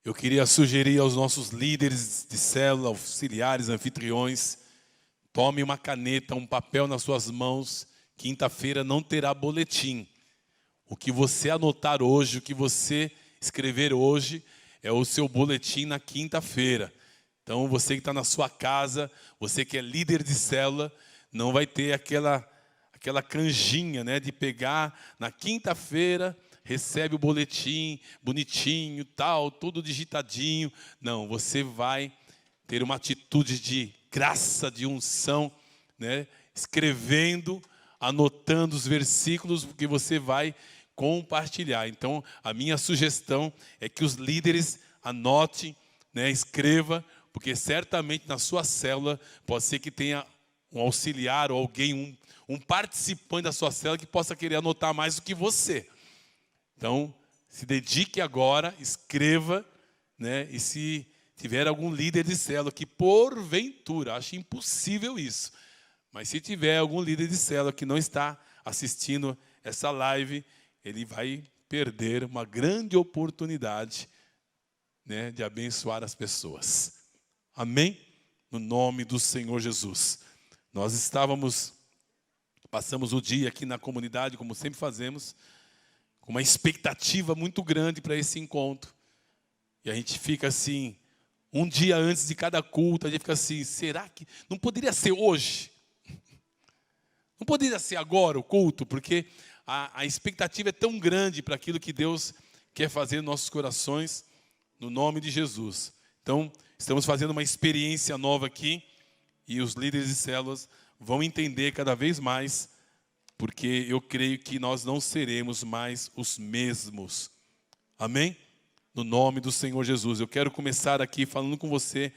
Eu queria sugerir aos nossos líderes de célula, auxiliares, anfitriões, tome uma caneta, um papel nas suas mãos. Quinta-feira não terá boletim. O que você anotar hoje, o que você escrever hoje, é o seu boletim na quinta-feira. Então, você que está na sua casa, você que é líder de célula, não vai ter aquela canjinha, né, de pegar na quinta-feira, recebe o boletim bonitinho, tal, tudo digitadinho. Não, você vai ter uma atitude de graça, de unção, né, escrevendo, anotando os versículos, porque você vai compartilhar. Então, a minha sugestão é que os líderes anotem, né, escreva, porque certamente na sua célula pode ser que tenha um auxiliar ou alguém, um participante da sua célula que possa querer anotar mais do que você. Então, se dedique agora, escreva, né, e se tiver algum líder de célula que porventura, acho impossível isso, mas se tiver algum líder de célula que não está assistindo essa live, ele vai perder uma grande oportunidade, né, de abençoar as pessoas. Amém? No nome do Senhor Jesus. Nós passamos o dia aqui na comunidade, como sempre fazemos, com uma expectativa muito grande para esse encontro. E a gente fica assim, um dia antes de cada culto, a gente fica assim, será que não poderia ser hoje? Não poderia ser agora o culto, porque a expectativa é tão grande para aquilo que Deus quer fazer nos nossos corações, no nome de Jesus. Então, estamos fazendo uma experiência nova aqui, e os líderes de células vão entender cada vez mais, porque eu creio que nós não seremos mais os mesmos. Amém? No nome do Senhor Jesus. Eu quero começar aqui falando com você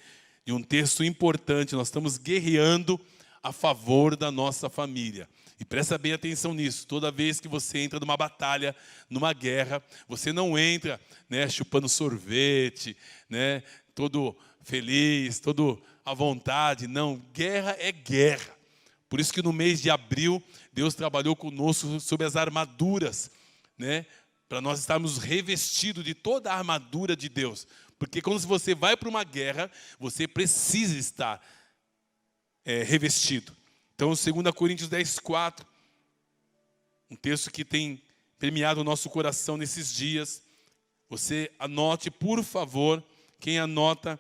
de um texto importante. Nós estamos guerreando a favor da nossa família. E presta bem atenção nisso. Toda vez que você entra numa batalha, numa guerra, você não entra, né, chupando sorvete, né, todo feliz, todo à vontade. Não, guerra é guerra. Por isso que no mês de abril, Deus trabalhou conosco sobre as armaduras, né, para nós estarmos revestidos de toda a armadura de Deus. Porque quando você vai para uma guerra, você precisa estar revestido. Então, 2 Coríntios 10:4, um texto que tem permeado o nosso coração nesses dias. Você anote, por favor. Quem anota,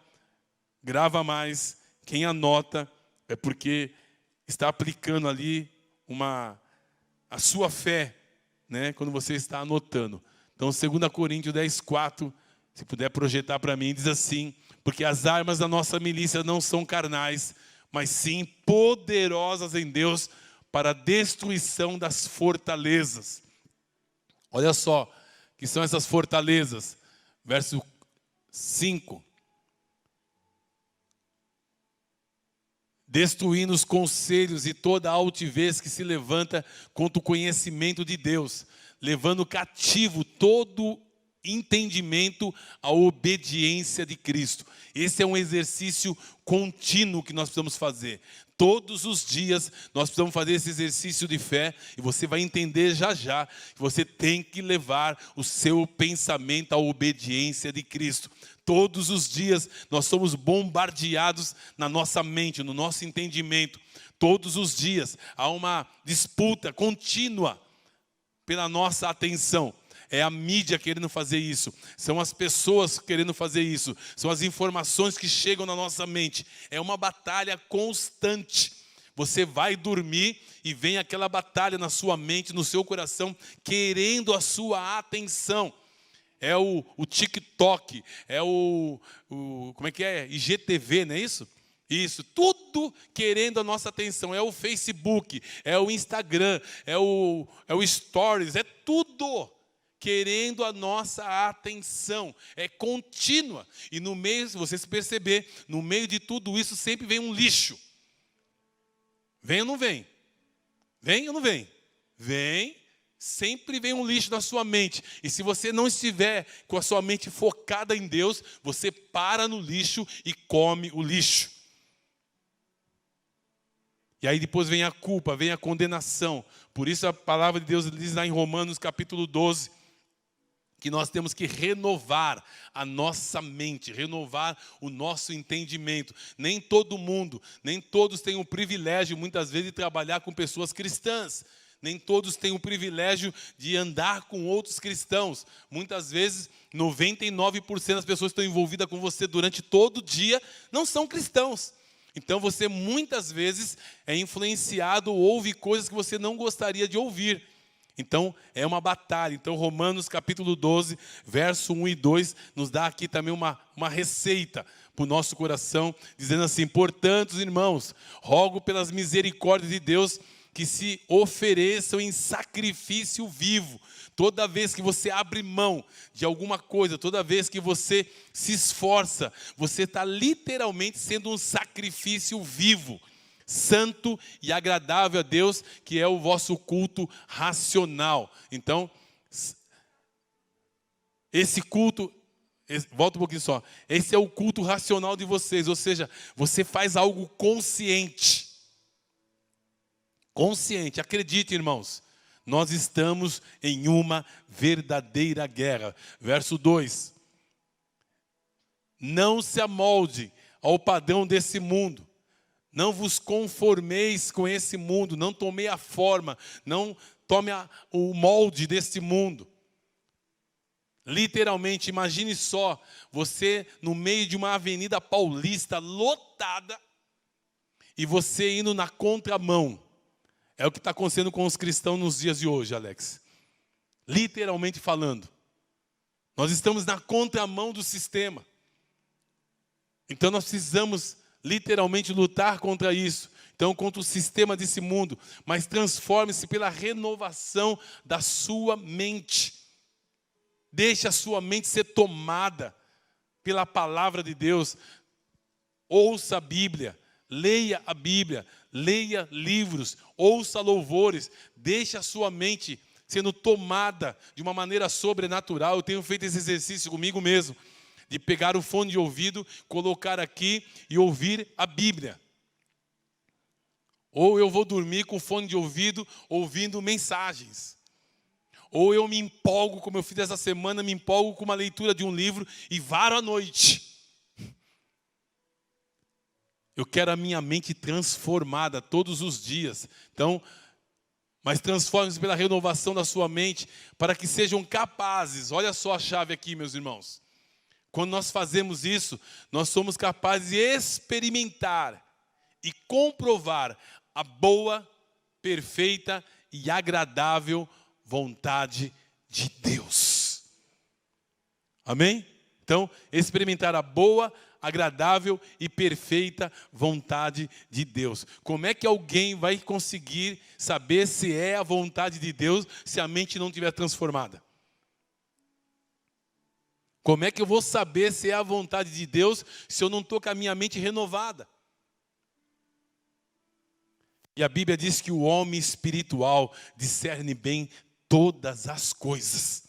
grava mais. Quem anota é porque está aplicando ali a sua fé, né, quando você está anotando. Então, 2 Coríntios 10:4, se puder projetar para mim, diz assim: porque as armas da nossa milícia não são carnais, mas sim poderosas em Deus para a destruição das fortalezas. Olha só, que são essas fortalezas. Verso 5. Destruindo os conselhos e toda a altivez que se levanta contra o conhecimento de Deus, levando cativo todo entendimento à obediência de Cristo. Esse é um exercício contínuo que nós precisamos fazer. Todos os dias nós precisamos fazer esse exercício de fé, e você vai entender já já que você tem que levar o seu pensamento à obediência de Cristo. Todos os dias nós somos bombardeados na nossa mente, no nosso entendimento. Todos os dias há uma disputa contínua pela nossa atenção. É a mídia querendo fazer isso. São as pessoas querendo fazer isso. São as informações que chegam na nossa mente. É uma batalha constante. Você vai dormir e vem aquela batalha na sua mente, no seu coração, querendo a sua atenção. É o TikTok, é como é que é? IGTV, não é isso? Isso, tudo querendo a nossa atenção. É o Facebook, é o Instagram, é o Stories, é tudo querendo a nossa atenção. É contínua. E no meio, se você se perceber, no meio de tudo isso sempre vem um lixo. Vem ou não vem? Vem ou não vem? Vem. Sempre vem um lixo na sua mente. E se você não estiver com a sua mente focada em Deus, você para no lixo e come o lixo. E aí depois vem a culpa, vem a condenação. Por isso a palavra de Deus diz lá em Romanos capítulo 12, que nós temos que renovar a nossa mente, renovar o nosso entendimento. Nem todo mundo, nem todos têm o privilégio, muitas vezes, de trabalhar com pessoas cristãs. Nem todos têm o privilégio de andar com outros cristãos. Muitas vezes, 99% das pessoas que estão envolvidas com você durante todo o dia não são cristãos. Então, você muitas vezes é influenciado, ouve coisas que você não gostaria de ouvir. Então, é uma batalha. Então, Romanos capítulo 12, verso 1 e 2, nos dá aqui também uma receita para o nosso coração, dizendo assim: portanto, irmãos, rogo pelas misericórdias de Deus que se ofereçam em sacrifício vivo. Toda vez que você abre mão de alguma coisa, toda vez que você se esforça, você está literalmente sendo um sacrifício vivo, santo e agradável a Deus, que é o vosso culto racional. Então, esse culto, volta um pouquinho só, esse é o culto racional de vocês, ou seja, você faz algo consciente. Consciente, acredite, irmãos, nós estamos em uma verdadeira guerra. Verso 2: não se amolde ao padrão desse mundo, não vos conformeis com esse mundo, não tomei a forma, não tome o molde desse mundo. Literalmente, imagine só, você no meio de uma avenida paulista lotada, e você indo na contramão. É o que está acontecendo com os cristãos nos dias de hoje, Alex. Literalmente falando. Nós estamos na contramão do sistema. Então nós precisamos literalmente lutar contra isso. Então, contra o sistema desse mundo. Mas transforme-se pela renovação da sua mente. Deixe a sua mente ser tomada pela palavra de Deus. Ouça a Bíblia. Leia a Bíblia, leia livros, ouça louvores, deixe a sua mente sendo tomada de uma maneira sobrenatural. Eu tenho feito esse exercício comigo mesmo, de pegar o fone de ouvido, colocar aqui e ouvir a Bíblia. Ou eu vou dormir com o fone de ouvido, ouvindo mensagens. Ou eu me empolgo, como eu fiz essa semana, me empolgo com uma leitura de um livro e varo à noite. Eu quero a minha mente transformada todos os dias. Então, mas transforme-se pela renovação da sua mente, para que sejam capazes. Olha só a chave aqui, meus irmãos. Quando nós fazemos isso, nós somos capazes de experimentar e comprovar a boa, perfeita e agradável vontade de Deus. Amém? Então, experimentar a boa, agradável e perfeita vontade de Deus. Como é que alguém vai conseguir saber se é a vontade de Deus se a mente não estiver transformada? Como é que eu vou saber se é a vontade de Deus se eu não estou com a minha mente renovada? E a Bíblia diz que o homem espiritual discerne bem todas as coisas.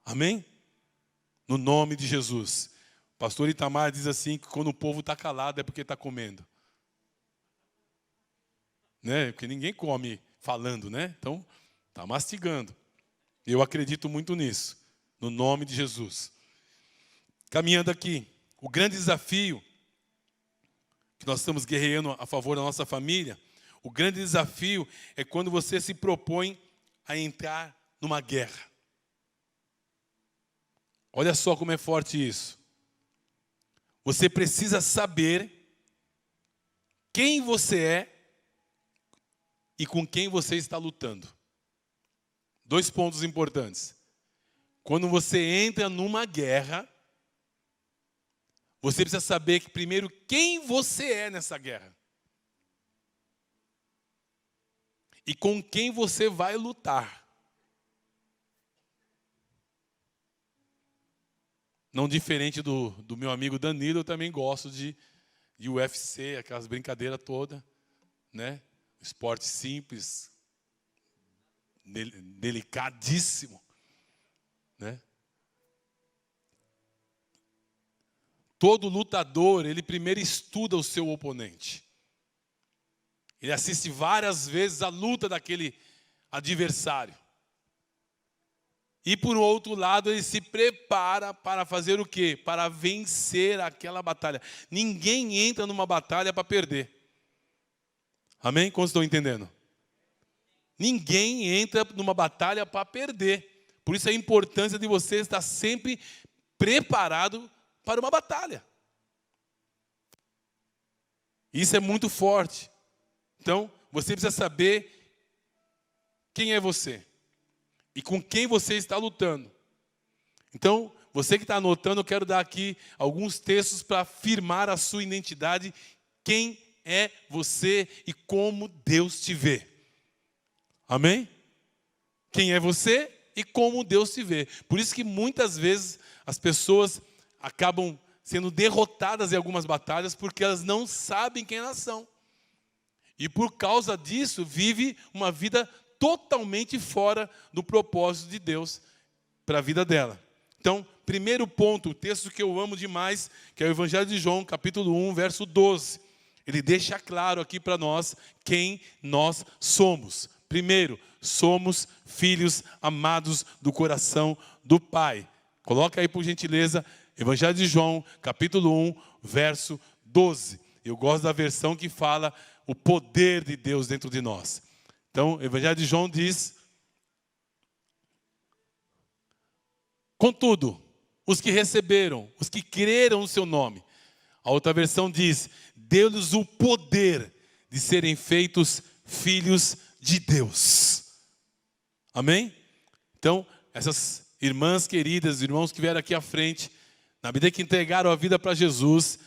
Amém? No nome de Jesus. O pastor Itamar diz assim, que quando o povo está calado é porque está comendo. Né? Porque ninguém come falando, né? Então, está mastigando. Eu acredito muito nisso. No nome de Jesus. Caminhando aqui, o grande desafio que nós estamos guerreando a favor da nossa família, o grande desafio é quando você se propõe a entrar numa guerra. Olha só como é forte isso. Você precisa saber quem você é e com quem você está lutando. 2 pontos importantes. Quando você entra numa guerra, você precisa saber que primeiro quem você é nessa guerra. E com quem você vai lutar. Não diferente do meu amigo Danilo, eu também gosto de UFC, aquelas brincadeiras todas, né? Esporte simples, delicadíssimo, né? Todo lutador, ele primeiro estuda o seu oponente. Ele assiste várias vezes a luta daquele adversário. E por outro lado, ele se prepara para fazer o quê? Para vencer aquela batalha. Ninguém entra numa batalha para perder. Amém? Como estão entendendo? Ninguém entra numa batalha para perder. Por isso a importância de você estar sempre preparado para uma batalha. Isso é muito forte. Então, você precisa saber quem é você e com quem você está lutando. Então, você que está anotando, eu quero dar aqui alguns textos para afirmar a sua identidade, quem é você e como Deus te vê. Amém? Quem é você e como Deus te vê. Por isso que muitas vezes as pessoas acabam sendo derrotadas em algumas batalhas porque elas não sabem quem elas são. E por causa disso, vive uma vida totalmente fora do propósito de Deus para a vida dela. Então, primeiro ponto, o texto que eu amo demais, que é o Evangelho de João, capítulo 1, verso 12. Ele deixa claro aqui para nós quem nós somos. Primeiro, somos filhos amados do coração do Pai. Coloca aí, por gentileza, Evangelho de João, capítulo 1, verso 12. Eu gosto da versão que fala o poder de Deus dentro de nós. Então, o Evangelho de João diz: contudo, os que receberam, os que creram no seu nome. A outra versão diz: deu-lhes o poder de serem feitos filhos de Deus. Amém? Então, essas irmãs queridas, irmãos que vieram aqui à frente, na medida que entregaram a vida para Jesus,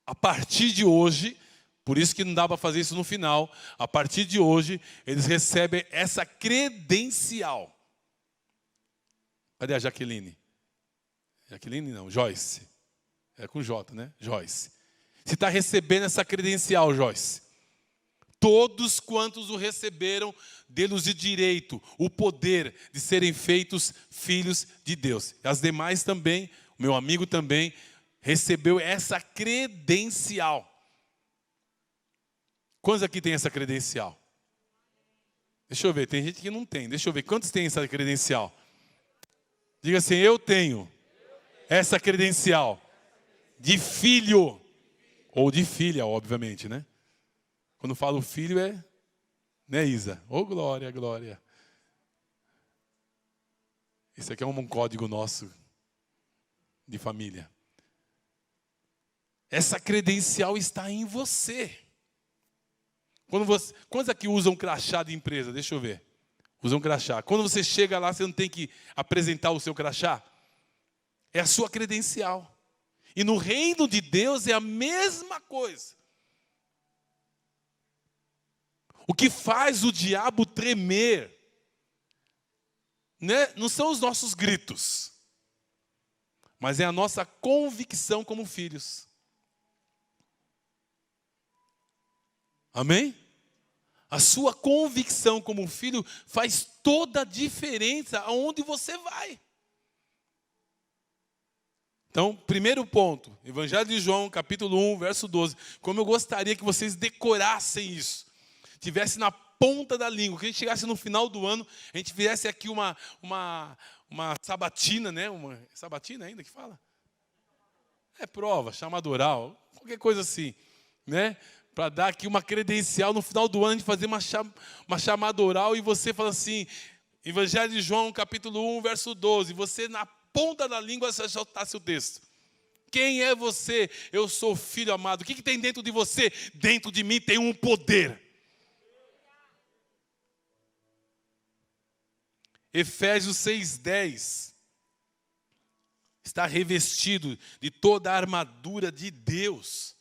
a partir de hoje, por isso que não dá para fazer isso no final, a partir de hoje, eles recebem essa credencial. Cadê a Jaqueline? Jaqueline não, Joyce. É com J, né? Joyce. Você está recebendo essa credencial, Joyce. Todos quantos o receberam, dê-los de direito, o poder de serem feitos filhos de Deus. As demais também, o meu amigo também, recebeu essa credencial. Quantos aqui tem essa credencial? Deixa eu ver, tem gente que não tem. Deixa eu ver, quantos tem essa credencial? Diga assim: eu tenho essa credencial de filho. Ou de filha, obviamente, né? Quando falo filho é, né, Isa? Ô, glória, glória. Esse aqui é um código nosso de família. Essa credencial está em você. Quantos aqui usam crachá de empresa? Deixa eu ver. Usam crachá. Quando você chega lá, você não tem que apresentar o seu crachá? É a sua credencial. E no reino de Deus é a mesma coisa. O que faz o diabo tremer, né, não são os nossos gritos, mas é a nossa convicção como filhos. Amém? A sua convicção como filho faz toda a diferença aonde você vai. Então, primeiro ponto, Evangelho de João, capítulo 1, verso 12. Como eu gostaria que vocês decorassem isso. Tivesse na ponta da língua, que a gente chegasse no final do ano, a gente fizesse aqui uma sabatina, né? Uma sabatina ainda que fala? É prova, chamada oral, qualquer coisa assim, né? Para dar aqui uma credencial no final do ano, a gente fazer uma chamada oral e você fala assim, Evangelho de João, capítulo 1, verso 12, você na ponta da língua você soltasse o texto. Quem é você? Eu sou filho amado. O que tem dentro de você? Dentro de mim tem um poder. Efésios 6:10 está revestido de toda a armadura de Deus.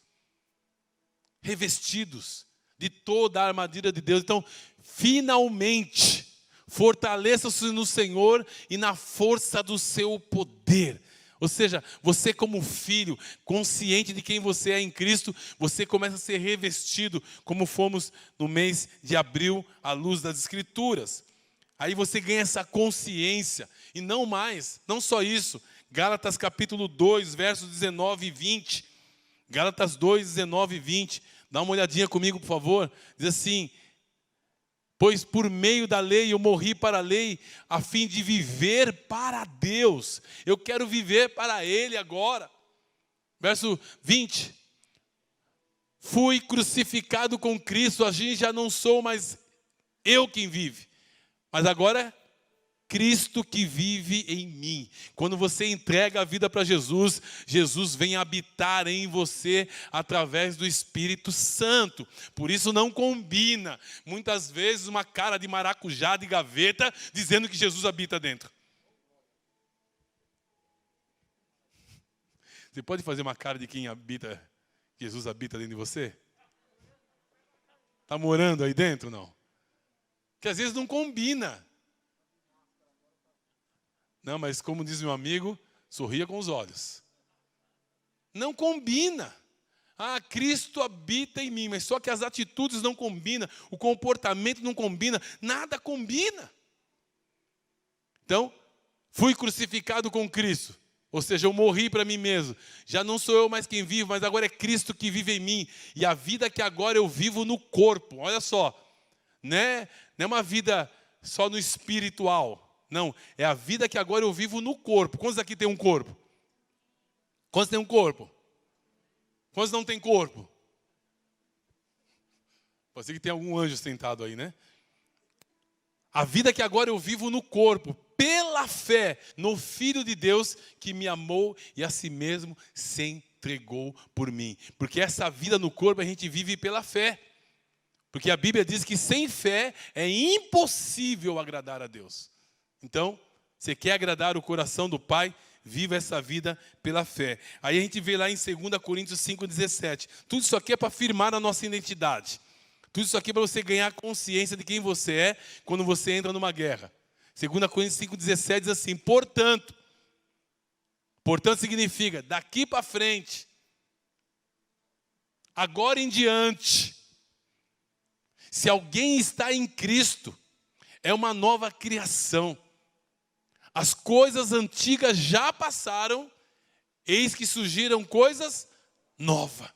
Revestidos de toda a armadura de Deus. Então, finalmente, fortaleça-se no Senhor e na força do seu poder. Ou seja, você como filho, consciente de quem você é em Cristo, você começa a ser revestido, como fomos no mês de abril, à luz das Escrituras. Aí você ganha essa consciência, e não mais, não só isso, Gálatas capítulo 2, versos 19 e 20, Gálatas 2, 19 e 20, dá uma olhadinha comigo, por favor, diz assim, Pois por meio da lei eu morri para a lei, a fim de viver para Deus. Eu quero viver para Ele agora. Verso 20. Fui crucificado com Cristo, assim já não sou mais eu quem vive, mas agora Cristo que vive em mim. Quando você entrega a vida para Jesus, Jesus vem habitar em você através do Espírito Santo. Por isso não combina, muitas vezes, uma cara de maracujá, de gaveta, dizendo que Jesus habita dentro. Você pode fazer uma cara de quem habita, Jesus habita dentro de você? Está morando aí dentro, não? Porque às vezes não combina. Não, mas como diz meu amigo, sorria com os olhos. Não combina. Ah, Cristo habita em mim, mas só que as atitudes não combinam, o comportamento não combina, nada combina. Então, fui crucificado com Cristo, ou seja, eu morri para mim mesmo. Já não sou eu mais quem vivo, mas agora é Cristo que vive em mim. E a vida que agora eu vivo no corpo, olha só, não é uma vida só no espiritual. Não, é a vida que agora eu vivo no corpo. Quantos aqui tem um corpo? Quantos tem um corpo? Quantos não tem corpo? Pode ser que tenha algum anjo sentado aí, né? A vida que agora eu vivo no corpo, pela fé no Filho de Deus que me amou e a si mesmo se entregou por mim. Porque essa vida no corpo a gente vive pela fé. Porque a Bíblia diz que sem fé é impossível agradar a Deus. Então, você quer agradar o coração do Pai? Viva essa vida pela fé. Aí a gente vê lá em 2 Coríntios 5,17. Tudo isso aqui é para afirmar a nossa identidade. Tudo isso aqui é para você ganhar consciência de quem você é quando você entra numa guerra. 2 Coríntios 5,17 diz assim: portanto significa daqui para frente, agora em diante, se alguém está em Cristo, é uma nova criação. As coisas antigas já passaram, eis que surgiram coisas novas.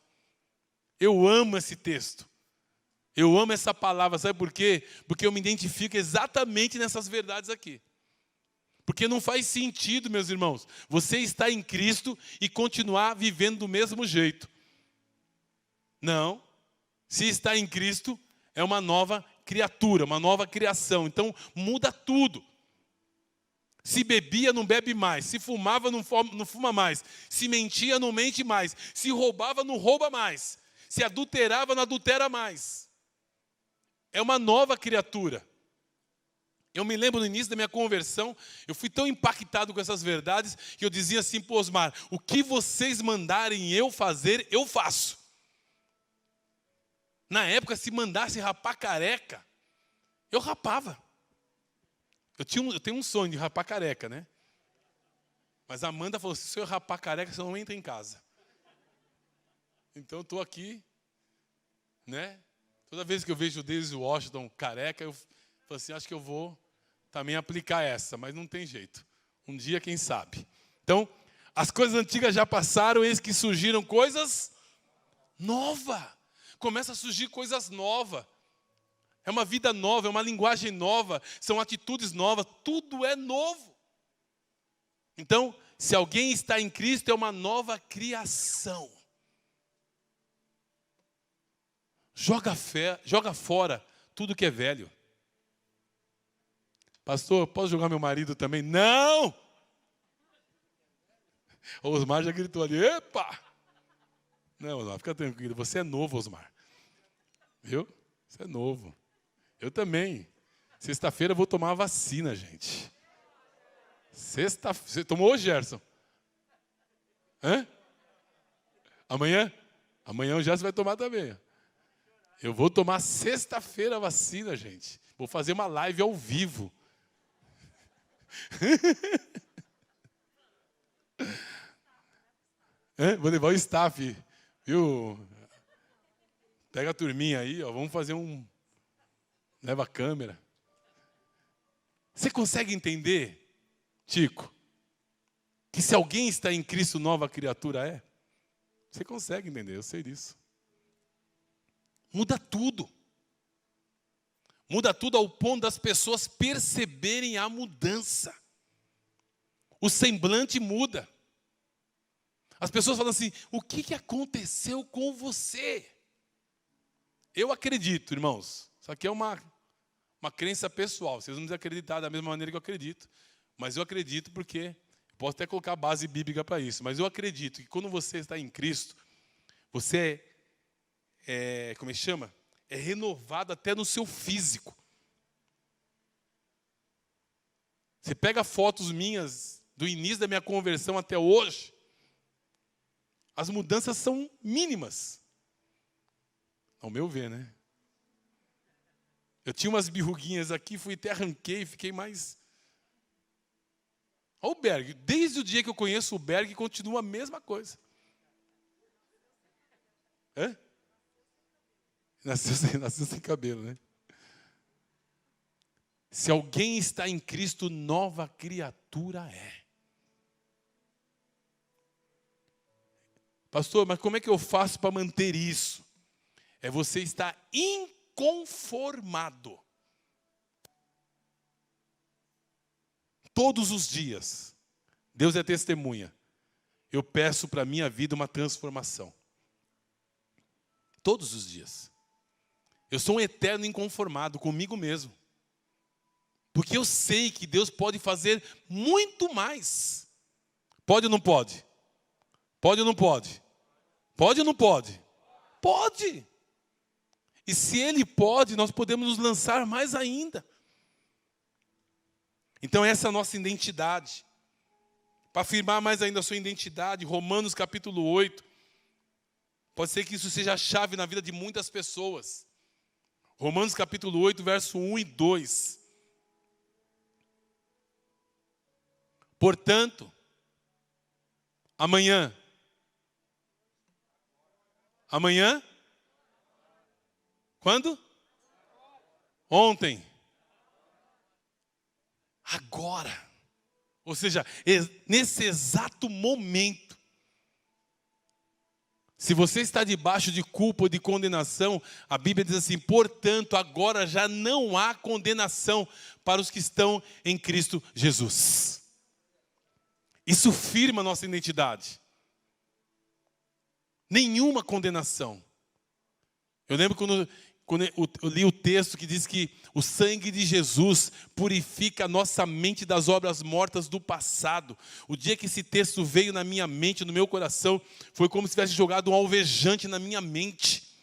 Eu amo esse texto. Eu amo essa palavra, sabe por quê? Porque eu me identifico exatamente nessas verdades aqui. Porque não faz sentido, meus irmãos, você estar em Cristo e continuar vivendo do mesmo jeito. Não. Se está em Cristo, é uma nova criatura, uma nova criação. Então, muda tudo. Se bebia, não bebe mais. Se fumava, não fuma mais. Se mentia, não mente mais. Se roubava, não rouba mais. Se adulterava, não adultera mais. É uma nova criatura. Eu me lembro no início da minha conversão, eu fui tão impactado com essas verdades, que eu dizia assim para o Osmar: o que vocês mandarem eu fazer, eu faço. Na época, se mandasse rapar careca, eu rapava. Eu tenho um sonho de rapar careca, né? Mas a Amanda falou: se eu rapar careca, você não entra em casa. Então eu estou aqui, né? Toda vez que eu vejo o Denzel Washington careca, eu falo assim: acho que eu vou também aplicar essa, mas não tem jeito. Um dia, quem sabe. Então, as coisas antigas já passaram, eis que surgiram coisas novas. Começa a surgir coisas novas. É uma vida nova, é uma linguagem nova, são atitudes novas, tudo é novo. Então, se alguém está em Cristo, é uma nova criação. Joga fora tudo que é velho. Pastor, posso jogar meu marido também? Não! O Osmar já gritou ali: epa! Não, Osmar, fica tranquilo, você é novo, Osmar. Viu? Você é novo. Eu também. Sexta-feira eu vou tomar a vacina, gente. Você tomou hoje, Gerson? Hã? Amanhã? Amanhã o Gerson vai tomar também. Eu vou tomar sexta-feira a vacina, gente. Vou fazer uma live ao vivo. Vou levar o staff, viu? Pega a turminha aí, ó, vamos fazer um... Leva a câmera. Você consegue entender, Tico, que se alguém está em Cristo, nova criatura é? Você consegue entender, eu sei disso. Muda tudo. Muda tudo ao ponto das pessoas perceberem a mudança. O semblante muda. As pessoas falam assim, o que aconteceu com você? Eu acredito, irmãos, isso aqui é uma crença pessoal. Vocês não precisam acreditar da mesma maneira que eu acredito. Mas eu acredito porque, posso até colocar base bíblica para isso, mas eu acredito que quando você está em Cristo, você como é que chama? É renovado até no seu físico. Você pega fotos minhas do início da minha conversão até hoje, as mudanças são mínimas. Ao meu ver, né? Eu tinha umas birruguinhas aqui, fui até arranquei, fiquei mais... Olha o Berg, desde o dia que eu conheço o Berg, continua a mesma coisa. Hã? Nasceu sem cabelo, né? Se alguém está em Cristo, nova criatura é. Pastor, mas como é que eu faço para manter isso? É você estar inconformado. Todos os dias. Deus é testemunha. Eu peço para a minha vida uma transformação. Todos os dias. Eu sou um eterno inconformado comigo mesmo. Porque eu sei que Deus pode fazer muito mais. Pode ou não pode? Pode ou não pode? Pode ou não pode? Pode. E se Ele pode, nós podemos nos lançar mais ainda. Então essa é a nossa identidade. Para afirmar mais ainda a sua identidade, Romanos capítulo 8. Pode ser que isso seja a chave na vida de muitas pessoas. Romanos capítulo 8, verso 1 e 2. Portanto, amanhã. Quando? Ontem. Agora. Ou seja, nesse exato momento. Se você está debaixo de culpa ou de condenação, a Bíblia diz assim, portanto, agora já não há condenação para os que estão em Cristo Jesus. Isso firma a nossa identidade. Nenhuma condenação. Eu lembro quando eu li o texto que diz que o sangue de Jesus purifica a nossa mente das obras mortas do passado. O dia que esse texto veio na minha mente, no meu coração, foi como se tivesse jogado um alvejante na minha mente.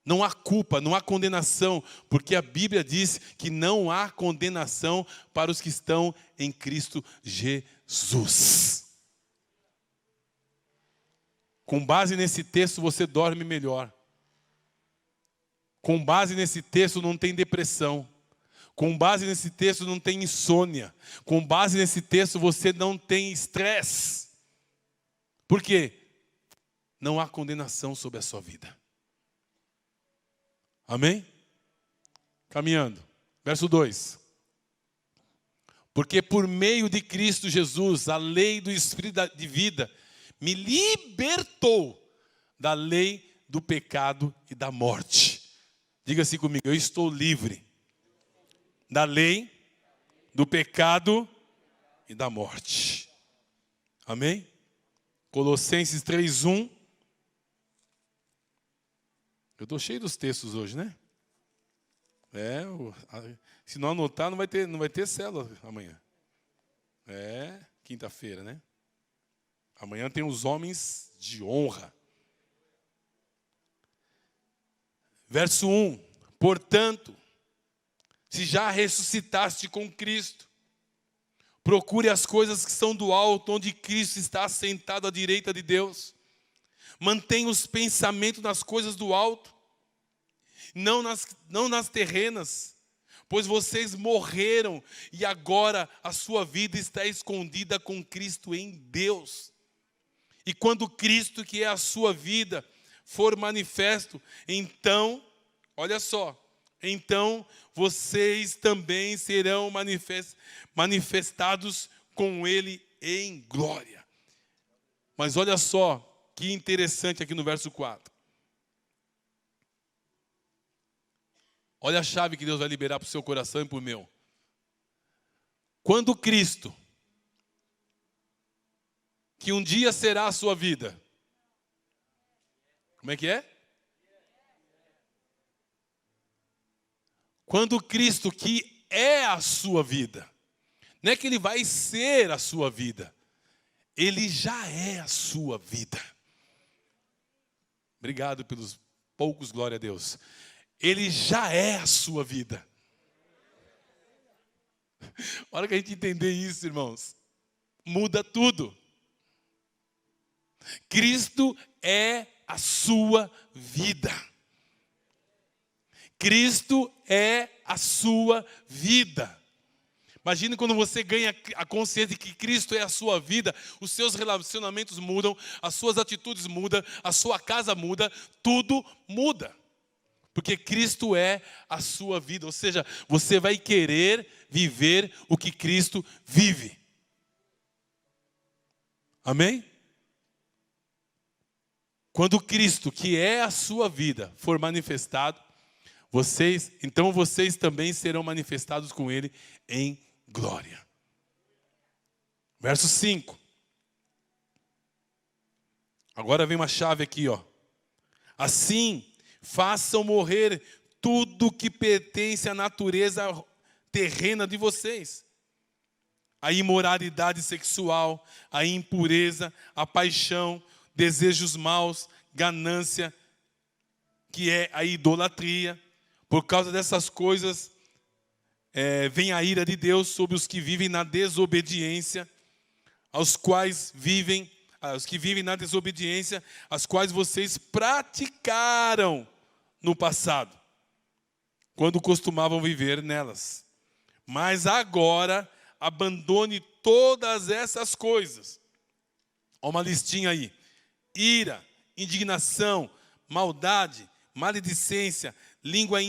Não há culpa, não há condenação, porque a Bíblia diz que não há condenação para os que estão em Cristo Jesus. Com base nesse texto você dorme melhor. Com base nesse texto não tem depressão. Com base nesse texto não tem insônia. Com base nesse texto você não tem estresse. Por quê? Não há condenação sobre a sua vida. Amém? Caminhando. Verso 2. Porque por meio de Cristo Jesus, a lei do Espírito de vida me libertou da lei do pecado e da morte. Diga assim comigo, eu estou livre da lei, do pecado e da morte. Amém? Colossenses 3:1. Eu estou cheio dos textos hoje, né? Se não anotar, não vai ter célula amanhã. Quinta-feira, né? Amanhã tem os homens de honra. Verso 1. Portanto, se já ressuscitaste com Cristo, procure as coisas que são do alto, onde Cristo está assentado à direita de Deus. Mantenha os pensamentos nas coisas do alto, não nas terrenas, pois vocês morreram e agora a sua vida está escondida com Cristo em Deus. E quando Cristo, que é a sua vida, for manifesto, então, olha só, então vocês também serão manifestados com Ele em glória. Mas olha só, que interessante aqui no verso 4. Olha a chave que Deus vai liberar para o seu coração e para o meu. Quando Cristo, que um dia será a sua vida. Como é que é? Quando Cristo, que é a sua vida. Não é que Ele vai ser a sua vida. Ele já é a sua vida. Obrigado pelos poucos, glória a Deus. Ele já é a sua vida. A hora que a gente entender isso, irmãos, muda tudo. Cristo é a sua vida. Cristo é a sua vida. Imagine quando você ganha a consciência de que Cristo é a sua vida, os seus relacionamentos mudam, as suas atitudes mudam, a sua casa muda, tudo muda. Porque Cristo é a sua vida, ou seja, você vai querer viver o que Cristo vive. Amém? Quando Cristo, que é a sua vida, for manifestado, então vocês também serão manifestados com Ele em glória. Verso 5. Agora vem uma chave aqui, ó. Assim, façam morrer tudo que pertence à natureza terrena de vocês. A imoralidade sexual, a impureza, a paixão, desejos maus, ganância, que é a idolatria. Por causa dessas coisas, vem a ira de Deus sobre os que vivem na desobediência, os que vivem na desobediência, as quais vocês praticaram no passado, quando costumavam viver nelas. Mas agora, abandone todas essas coisas. Olha uma listinha aí. Ira, indignação, maldade, maledicência, língua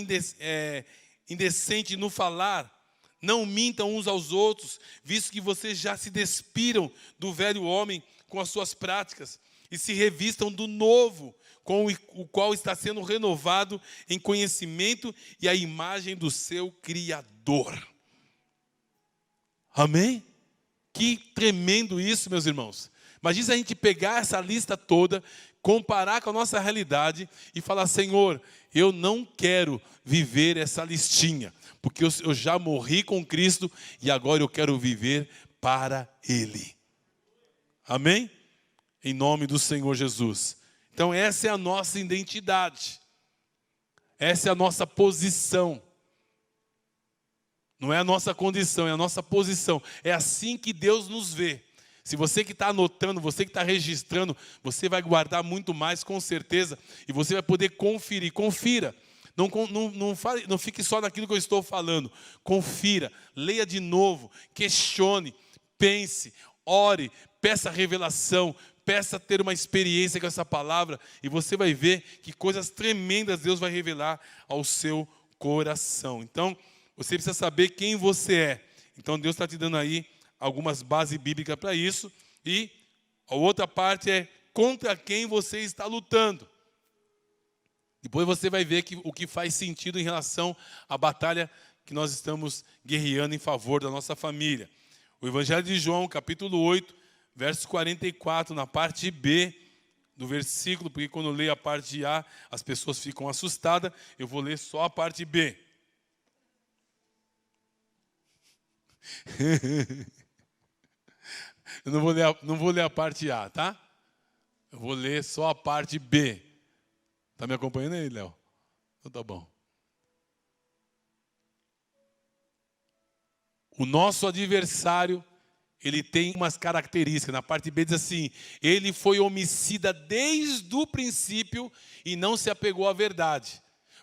indecente no falar. Não mintam uns aos outros, visto que vocês já se despiram do velho homem com as suas práticas e se revistam do novo, com o qual está sendo renovado em conhecimento e a imagem do seu Criador. Amém? Que tremendo isso, meus irmãos. Imagina se a gente pegar essa lista toda, comparar com a nossa realidade e falar: Senhor, eu não quero viver essa listinha, porque eu já morri com Cristo e agora eu quero viver para Ele. Amém? Em nome do Senhor Jesus. Então essa é a nossa identidade. Essa é a nossa posição. Não é a nossa condição, é a nossa posição. É assim que Deus nos vê. Se você que está anotando, você que está registrando, você vai guardar muito mais, com certeza. E você vai poder conferir. Confira. Não fique só naquilo que eu estou falando. Confira. Leia de novo. Questione. Pense. Ore. Peça revelação. Peça ter uma experiência com essa palavra. E você vai ver que coisas tremendas Deus vai revelar ao seu coração. Então, você precisa saber quem você é. Então, Deus está te dando aí algumas bases bíblicas para isso. E a outra parte é contra quem você está lutando. Depois você vai ver o que faz sentido em relação à batalha que nós estamos guerreando em favor da nossa família. O Evangelho de João, capítulo 8, verso 44, na parte B do versículo, porque quando eu leio a parte A, as pessoas ficam assustadas, eu vou ler só a parte B. Eu não vou ler a parte A, tá? Eu vou ler só a parte B. Está me acompanhando aí, Léo? Então tá bom. O nosso adversário, ele tem umas características. Na parte B diz assim: ele foi homicida desde o princípio e não se apegou à verdade,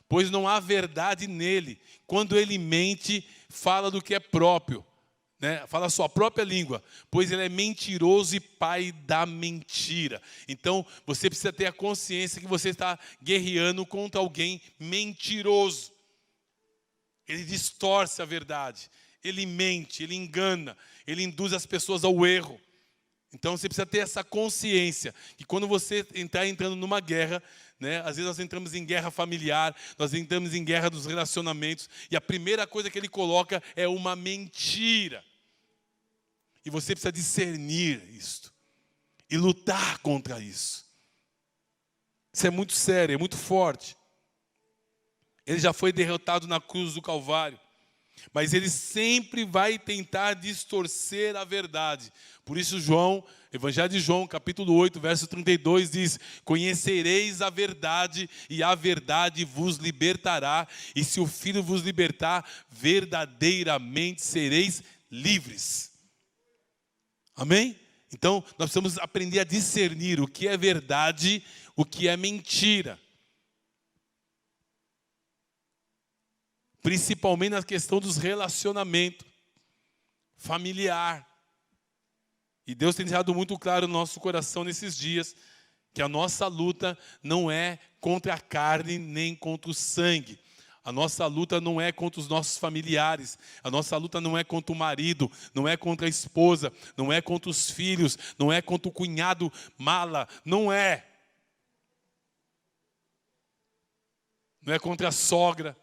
pois não há verdade nele. Quando ele mente, fala do que é próprio. Fala a sua própria língua, pois ele é mentiroso e pai da mentira. Então, você precisa ter a consciência que você está guerreando contra alguém mentiroso. Ele distorce a verdade, ele mente, ele engana, ele induz as pessoas ao erro. Então você precisa ter essa consciência que quando você está entrando numa guerra, né, às vezes nós entramos em guerra familiar, nós entramos em guerra dos relacionamentos, e a primeira coisa que ele coloca é uma mentira. E você precisa discernir isto e lutar contra isso. Isso é muito sério, é muito forte. Ele já foi derrotado na cruz do Calvário, mas ele sempre vai tentar distorcer a verdade. Por isso Evangelho de João, capítulo 8, verso 32 diz: conhecereis a verdade e a verdade vos libertará, e se o Filho vos libertar, verdadeiramente sereis livres. Amém? Então, nós precisamos aprender a discernir o que é verdade, o que é mentira. Principalmente na questão dos relacionamentos familiar. E Deus tem deixado muito claro no nosso coração nesses dias que a nossa luta não é contra a carne nem contra o sangue. A nossa luta não é contra os nossos familiares. A nossa luta não é contra o marido, não é contra a esposa, não é contra os filhos, não é contra o cunhado mala, não é. Não é contra a sogra.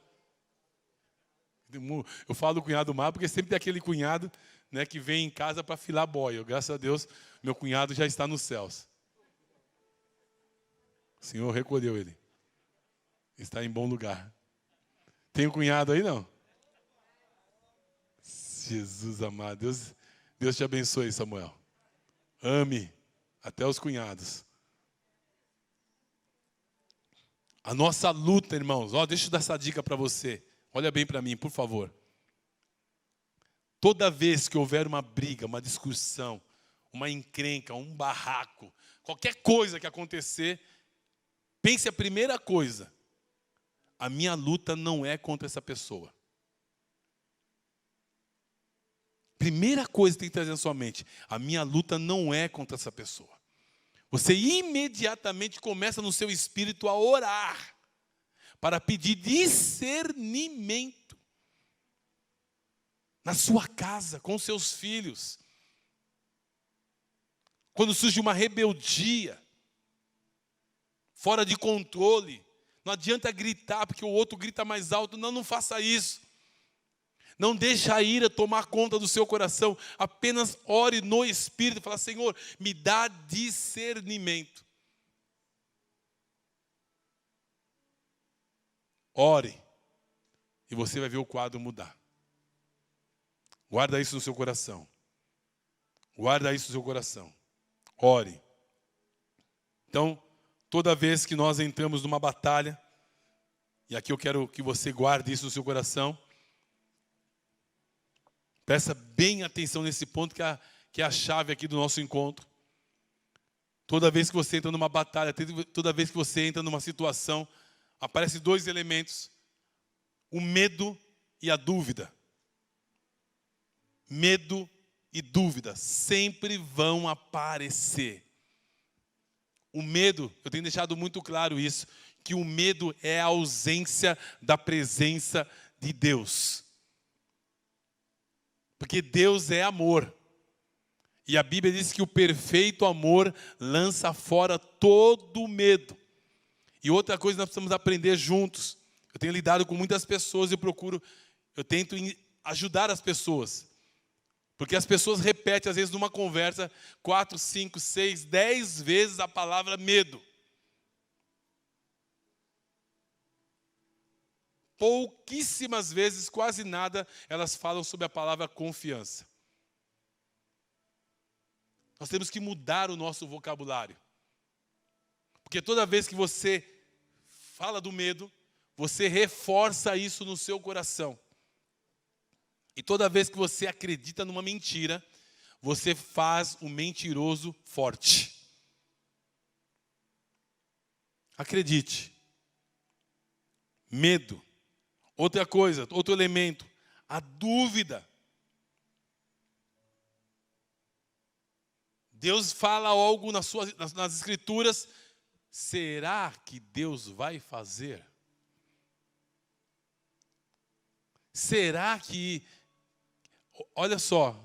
Eu falo cunhado mala porque sempre tem aquele cunhado, né, que vem em casa para filar boia. Graças a Deus, meu cunhado já está nos céus. O Senhor recolheu ele. Está em bom lugar. Tem um cunhado aí, não? Jesus amado. Deus te abençoe, Samuel. Ame até os cunhados. A nossa luta, irmãos. Deixa eu dar essa dica para você. Olha bem para mim, por favor. Toda vez que houver uma briga, uma discussão, uma encrenca, um barraco, qualquer coisa que acontecer, pense a primeira coisa: a minha luta não é contra essa pessoa. Primeira coisa que tem que trazer na sua mente: a minha luta não é contra essa pessoa. Você imediatamente começa no seu espírito a orar, para pedir discernimento. Na sua casa, com seus filhos. Quando surge uma rebeldia, fora de controle, não adianta gritar porque o outro grita mais alto. Não faça isso. Não deixe a ira tomar conta do seu coração. Apenas ore no Espírito e fala: Senhor, me dá discernimento. Ore e você vai ver o quadro mudar. Guarda isso no seu coração. Guarda isso no seu coração. Ore. Então, toda vez que nós entramos numa batalha, e aqui eu quero que você guarde isso no seu coração, presta bem atenção nesse ponto que é a chave aqui do nosso encontro. Toda vez que você entra numa batalha, toda vez que você entra numa situação, aparecem dois elementos: o medo e a dúvida. Medo e dúvida sempre vão aparecer. O medo, eu tenho deixado muito claro isso, que o medo é a ausência da presença de Deus. Porque Deus é amor. E a Bíblia diz que o perfeito amor lança fora todo medo. E outra coisa que nós precisamos aprender juntos. Eu tenho lidado com muitas pessoas e eu tento ajudar as pessoas. Porque as pessoas repetem, às vezes, numa conversa, 4, 5, 6, 10 vezes a palavra medo. Pouquíssimas vezes, quase nada, elas falam sobre a palavra confiança. Nós temos que mudar o nosso vocabulário. Porque toda vez que você fala do medo, você reforça isso no seu coração. E toda vez que você acredita numa mentira, você faz o mentiroso forte. Acredite. Medo. Outra coisa, outro elemento, a dúvida. Deus fala algo nas Escrituras. Será que Deus vai fazer? Será que... Olha só,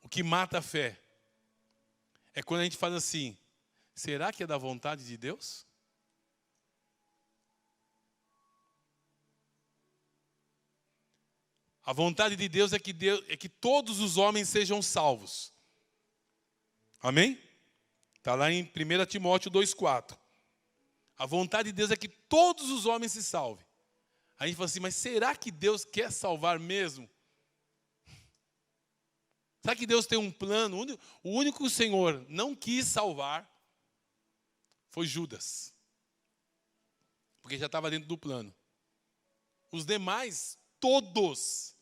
o que mata a fé é quando a gente faz assim, será que é da vontade de Deus? A vontade de Deus é que todos os homens sejam salvos. Amém? Está lá em 1 Timóteo 2,4. A vontade de Deus é que todos os homens se salvem. Aí a gente fala assim, mas será que Deus quer salvar mesmo? Será que Deus tem um plano? O único que o Senhor não quis salvar foi Judas. Porque já estava dentro do plano. Os demais, todos,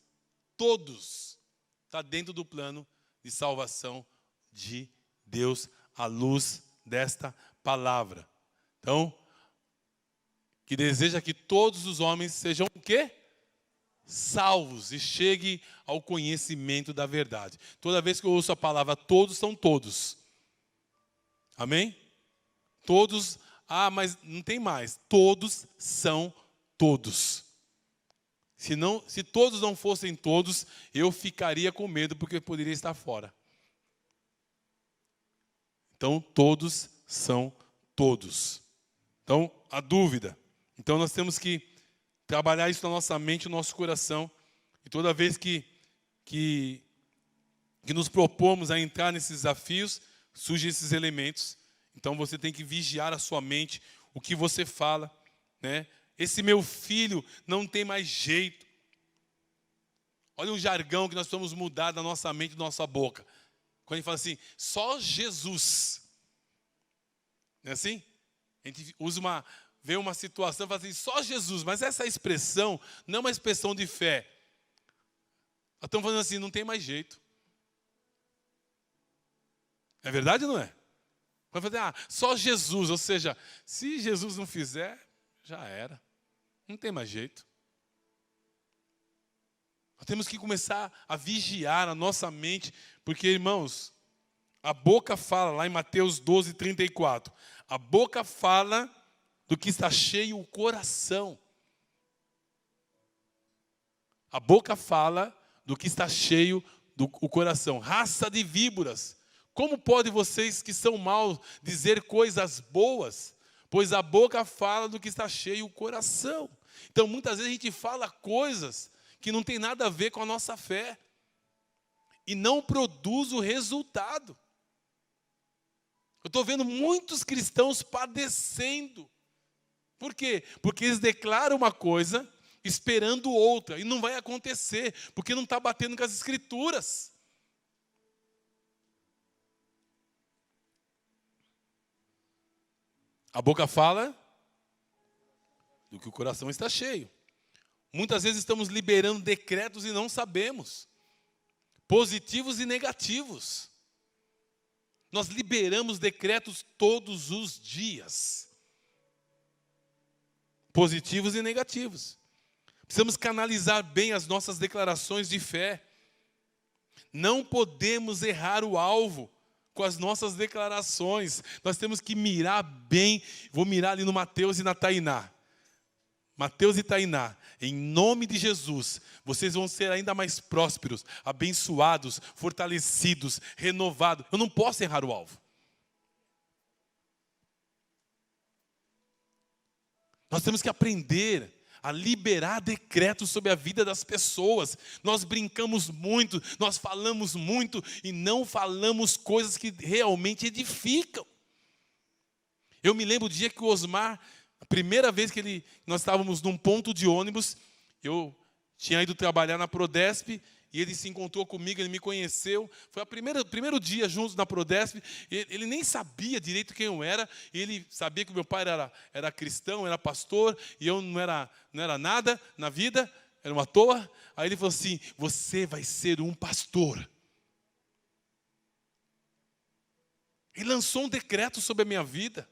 está dentro do plano de salvação de Deus à luz desta palavra. Então, que deseja que todos os homens sejam o quê? Salvos e cheguem ao conhecimento da verdade. Toda vez que eu ouço a palavra todos, são todos. Amém? Todos, mas não tem mais. Todos são todos. Se todos não fossem todos, eu ficaria com medo, porque eu poderia estar fora. Então, todos são todos. Então, a dúvida. Então, nós temos que trabalhar isso na nossa mente, no nosso coração. E toda vez que nos propomos a entrar nesses desafios, surgem esses elementos. Então, você tem que vigiar a sua mente, o que você fala, né? Esse meu filho não tem mais jeito. Olha um jargão que nós precisamos mudar da nossa mente e da nossa boca. Quando a gente fala assim, só Jesus. Não é assim? A gente vê uma situação e fala assim, só Jesus. Mas essa expressão não é uma expressão de fé. Nós estamos falando assim, não tem mais jeito. É verdade ou não é? Vai fazer, só Jesus. Ou seja, se Jesus não fizer, já era. Não tem mais jeito. Nós temos que começar a vigiar a nossa mente, porque, irmãos, a boca fala, lá em Mateus 12, 34, a boca fala do que está cheio o coração. A boca fala do que está cheio o coração. Raça de víboras, como podem vocês que são maus dizer coisas boas? Pois a boca fala do que está cheio o coração. Então, muitas vezes a gente fala coisas que não tem nada a ver com a nossa fé. E não produz o resultado. Eu estou vendo muitos cristãos padecendo. Por quê? Porque eles declaram uma coisa, esperando outra. E não vai acontecer, porque não está batendo com as Escrituras. A boca fala do que o coração está cheio. Muitas vezes estamos liberando decretos e não sabemos. Positivos e negativos. Nós liberamos decretos todos os dias. Positivos e negativos. Precisamos canalizar bem as nossas declarações de fé. Não podemos errar o alvo com as nossas declarações. Nós temos que mirar bem. Vou mirar ali no Mateus e na Tainá. Mateus e Tainá, em nome de Jesus, vocês vão ser ainda mais prósperos, abençoados, fortalecidos, renovados. Eu não posso errar o alvo. Nós temos que aprender a liberar decretos sobre a vida das pessoas. Nós brincamos muito, nós falamos muito e não falamos coisas que realmente edificam. Eu me lembro do dia que o Osmar, a primeira vez que nós estávamos num ponto de ônibus, eu tinha ido trabalhar na Prodesp, e ele se encontrou comigo, ele me conheceu. Foi o primeiro dia juntos na Prodesp. Ele nem sabia direito quem eu era. Ele sabia que meu pai era cristão, era pastor, e eu não era nada na vida, era uma toa. Aí ele falou assim, você vai ser um pastor. Ele lançou um decreto sobre a minha vida.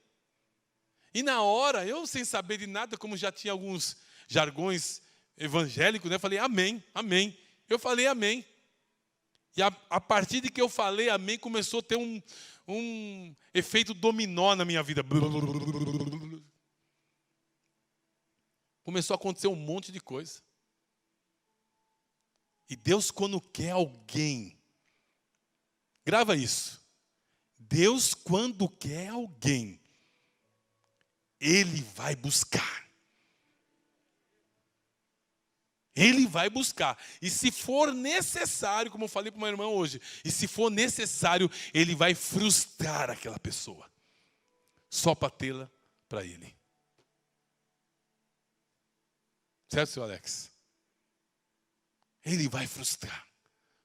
E na hora, eu sem saber de nada, como já tinha alguns jargões evangélicos, né, falei amém, amém. Eu falei amém. E a partir de que eu falei amém, começou a ter um efeito dominó na minha vida. Começou a acontecer um monte de coisa. E Deus, quando quer alguém, grava isso. Deus, quando quer alguém, Ele vai buscar. Ele vai buscar. E se for necessário, como eu falei para uma irmã hoje, e se for necessário, Ele vai frustrar aquela pessoa. Só para tê-la para Ele. Certo, senhor Alex? Ele vai frustrar.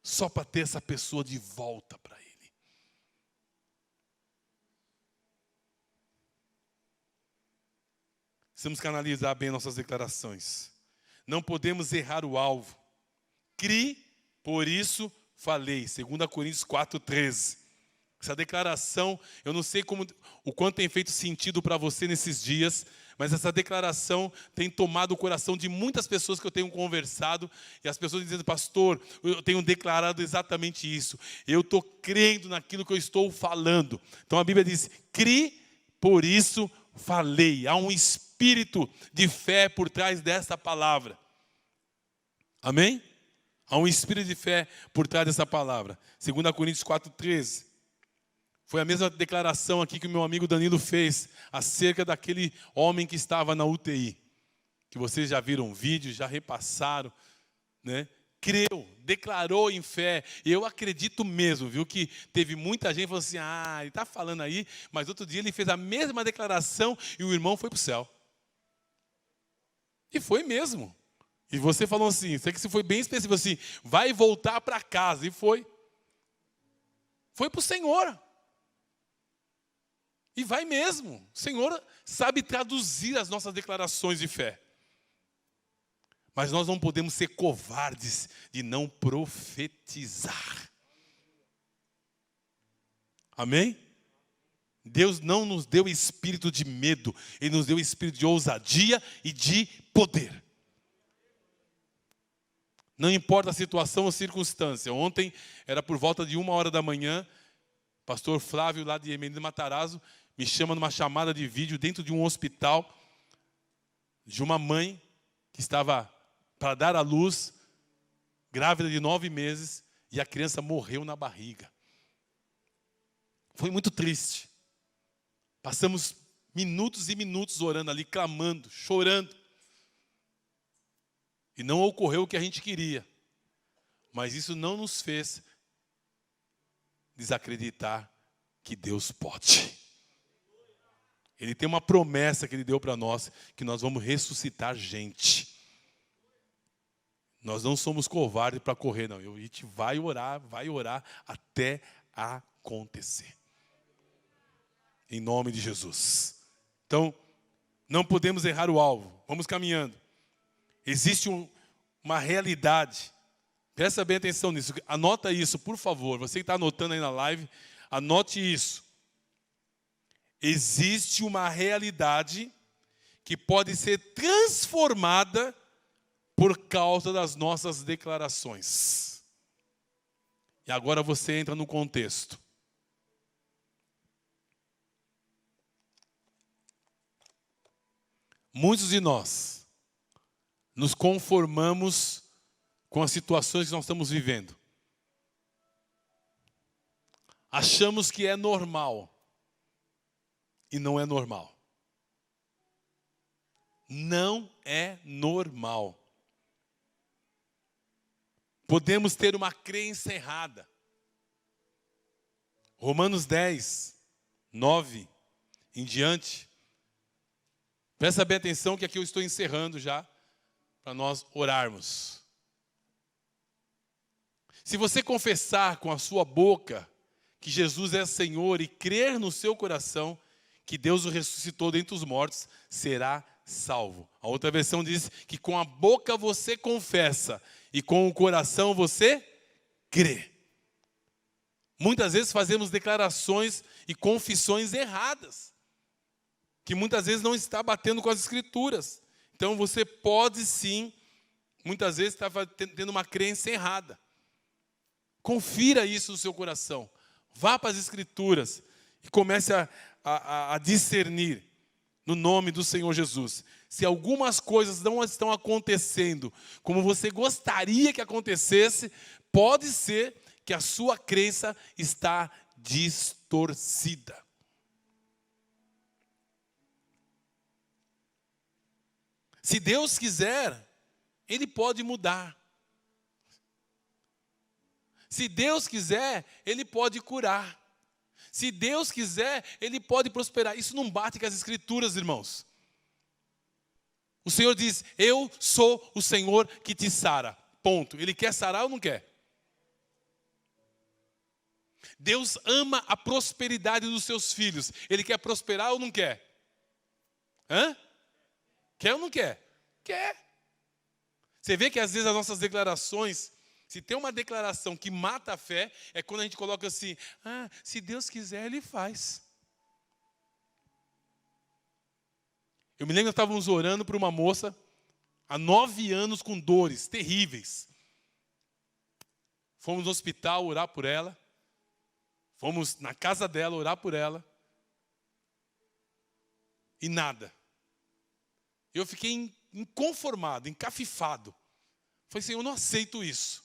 Só para ter essa pessoa de volta para Ele. Precisamos canalizar bem nossas declarações. Não podemos errar o alvo. Cri, por isso falei. 2 Coríntios 4:13. Essa declaração, eu não sei o quanto tem feito sentido para você nesses dias, mas essa declaração tem tomado o coração de muitas pessoas que eu tenho conversado, e as pessoas dizendo, pastor, eu tenho declarado exatamente isso. Eu estou crendo naquilo que eu estou falando. Então a Bíblia diz, cri, por isso falei. Há um espírito de fé por trás dessa palavra. Amém? Há um espírito de fé por trás dessa palavra. 2 Coríntios 4:13. Foi a mesma declaração aqui que o meu amigo Danilo fez acerca daquele homem que estava na UTI. Que vocês já viram vídeos, já repassaram, né? Creu, declarou em fé. E eu acredito mesmo, viu, que teve muita gente que falou assim, ele está falando aí, mas outro dia ele fez a mesma declaração e o irmão foi para o céu. E foi mesmo. E você falou assim, sei que você foi bem específico assim, vai voltar para casa. E foi. Foi para o Senhor. E vai mesmo. O Senhor sabe traduzir as nossas declarações de fé. Mas nós não podemos ser covardes de não profetizar. Amém? Deus não nos deu espírito de medo. Ele nos deu espírito de ousadia e de poder. Não importa a situação ou circunstância. Ontem, era por volta de 1h da manhã, pastor Flávio, lá de Emelino Matarazzo, me chama numa chamada de vídeo dentro de um hospital, de uma mãe que estava para dar à luz, grávida de 9 meses, e a criança morreu na barriga. Foi muito triste. Passamos minutos e minutos orando ali, clamando, chorando. E não ocorreu o que a gente queria. Mas isso não nos fez desacreditar que Deus pode. Ele tem uma promessa que Ele deu para nós, que nós vamos ressuscitar gente. Nós não somos covardes para correr, não. A gente vai orar até acontecer. Em nome de Jesus. Então, não podemos errar o alvo. Vamos caminhando. Existe uma realidade. Presta bem atenção nisso. Anota isso, por favor. Você que está anotando aí na live, anote isso. Existe uma realidade que pode ser transformada por causa das nossas declarações. E agora você entra no contexto. Muitos de nós nos conformamos com as situações que nós estamos vivendo. Achamos que é normal. E não é normal. Não é normal. Podemos ter uma crença errada. Romanos 10, 9 em diante. Presta bem atenção que aqui eu estou encerrando já, para nós orarmos. Se você confessar com a sua boca que Jesus é Senhor e crer no seu coração que Deus o ressuscitou dentre os mortos, será salvo. A outra versão diz que com a boca você confessa e com o coração você crê. Muitas vezes fazemos declarações e confissões erradas, que muitas vezes não está batendo com as Escrituras. Então você pode sim, muitas vezes estar tendo uma crença errada. Confira isso no seu coração. Vá para as Escrituras e comece a discernir no nome do Senhor Jesus. Se algumas coisas não estão acontecendo como você gostaria que acontecesse, pode ser que a sua crença está distorcida. Se Deus quiser, Ele pode mudar. Se Deus quiser, Ele pode curar. Se Deus quiser, Ele pode prosperar. Isso não bate com as Escrituras, irmãos. O Senhor diz, eu sou o Senhor que te sara. Ponto. Ele quer sarar ou não quer? Deus ama a prosperidade dos seus filhos. Ele quer prosperar ou não quer? Hã? Quer ou não quer? Quer. Você vê que às vezes as nossas declarações, se tem uma declaração que mata a fé, é quando a gente coloca assim, se Deus quiser, Ele faz. Eu me lembro que nós estávamos orando por uma moça, há 9 anos com dores terríveis. Fomos no hospital orar por ela. Fomos na casa dela orar por ela. E nada. Eu fiquei inconformado, encafifado. Falei, Senhor, eu não aceito isso.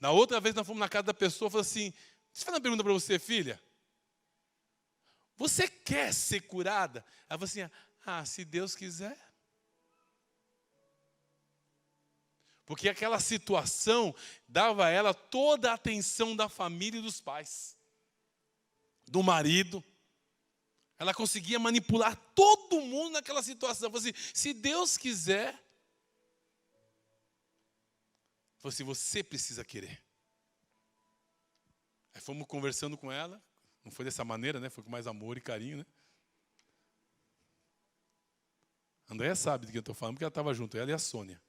Na outra vez nós fomos na casa da pessoa, falei assim, deixa eu fazer uma pergunta para você, filha. Você quer ser curada? Ela falou assim, se Deus quiser. Porque aquela situação dava a ela toda a atenção da família e dos pais. Do marido. Ela conseguia manipular todo mundo naquela situação. Falou assim, se Deus quiser. Falou assim, você precisa querer. Aí fomos conversando com ela. Não foi dessa maneira, né? Foi com mais amor e carinho, né? A Andréia sabe de que eu estou falando, porque ela estava junto, ela e a Sônia.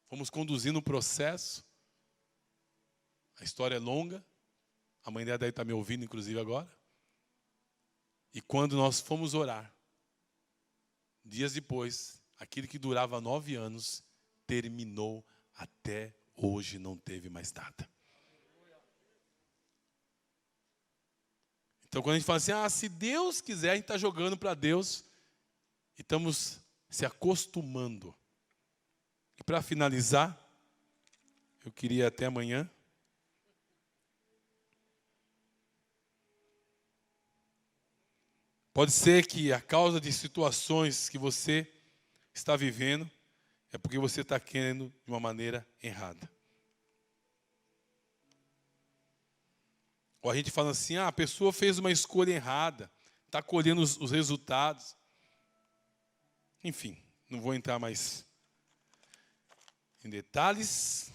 Fomos conduzindo o processo. A história é longa. A mãe dela deve estar me ouvindo, inclusive, agora. E quando nós fomos orar, dias depois, aquilo que durava 9 anos, terminou até hoje, não teve mais nada. Então, quando a gente fala assim, se Deus quiser, a gente está jogando para Deus e estamos se acostumando. E para finalizar, eu queria até amanhã. Pode ser que a causa de situações que você está vivendo é porque você está querendo de uma maneira errada. Ou a gente fala assim, a pessoa fez uma escolha errada, está colhendo os resultados. Enfim, não vou entrar mais em detalhes.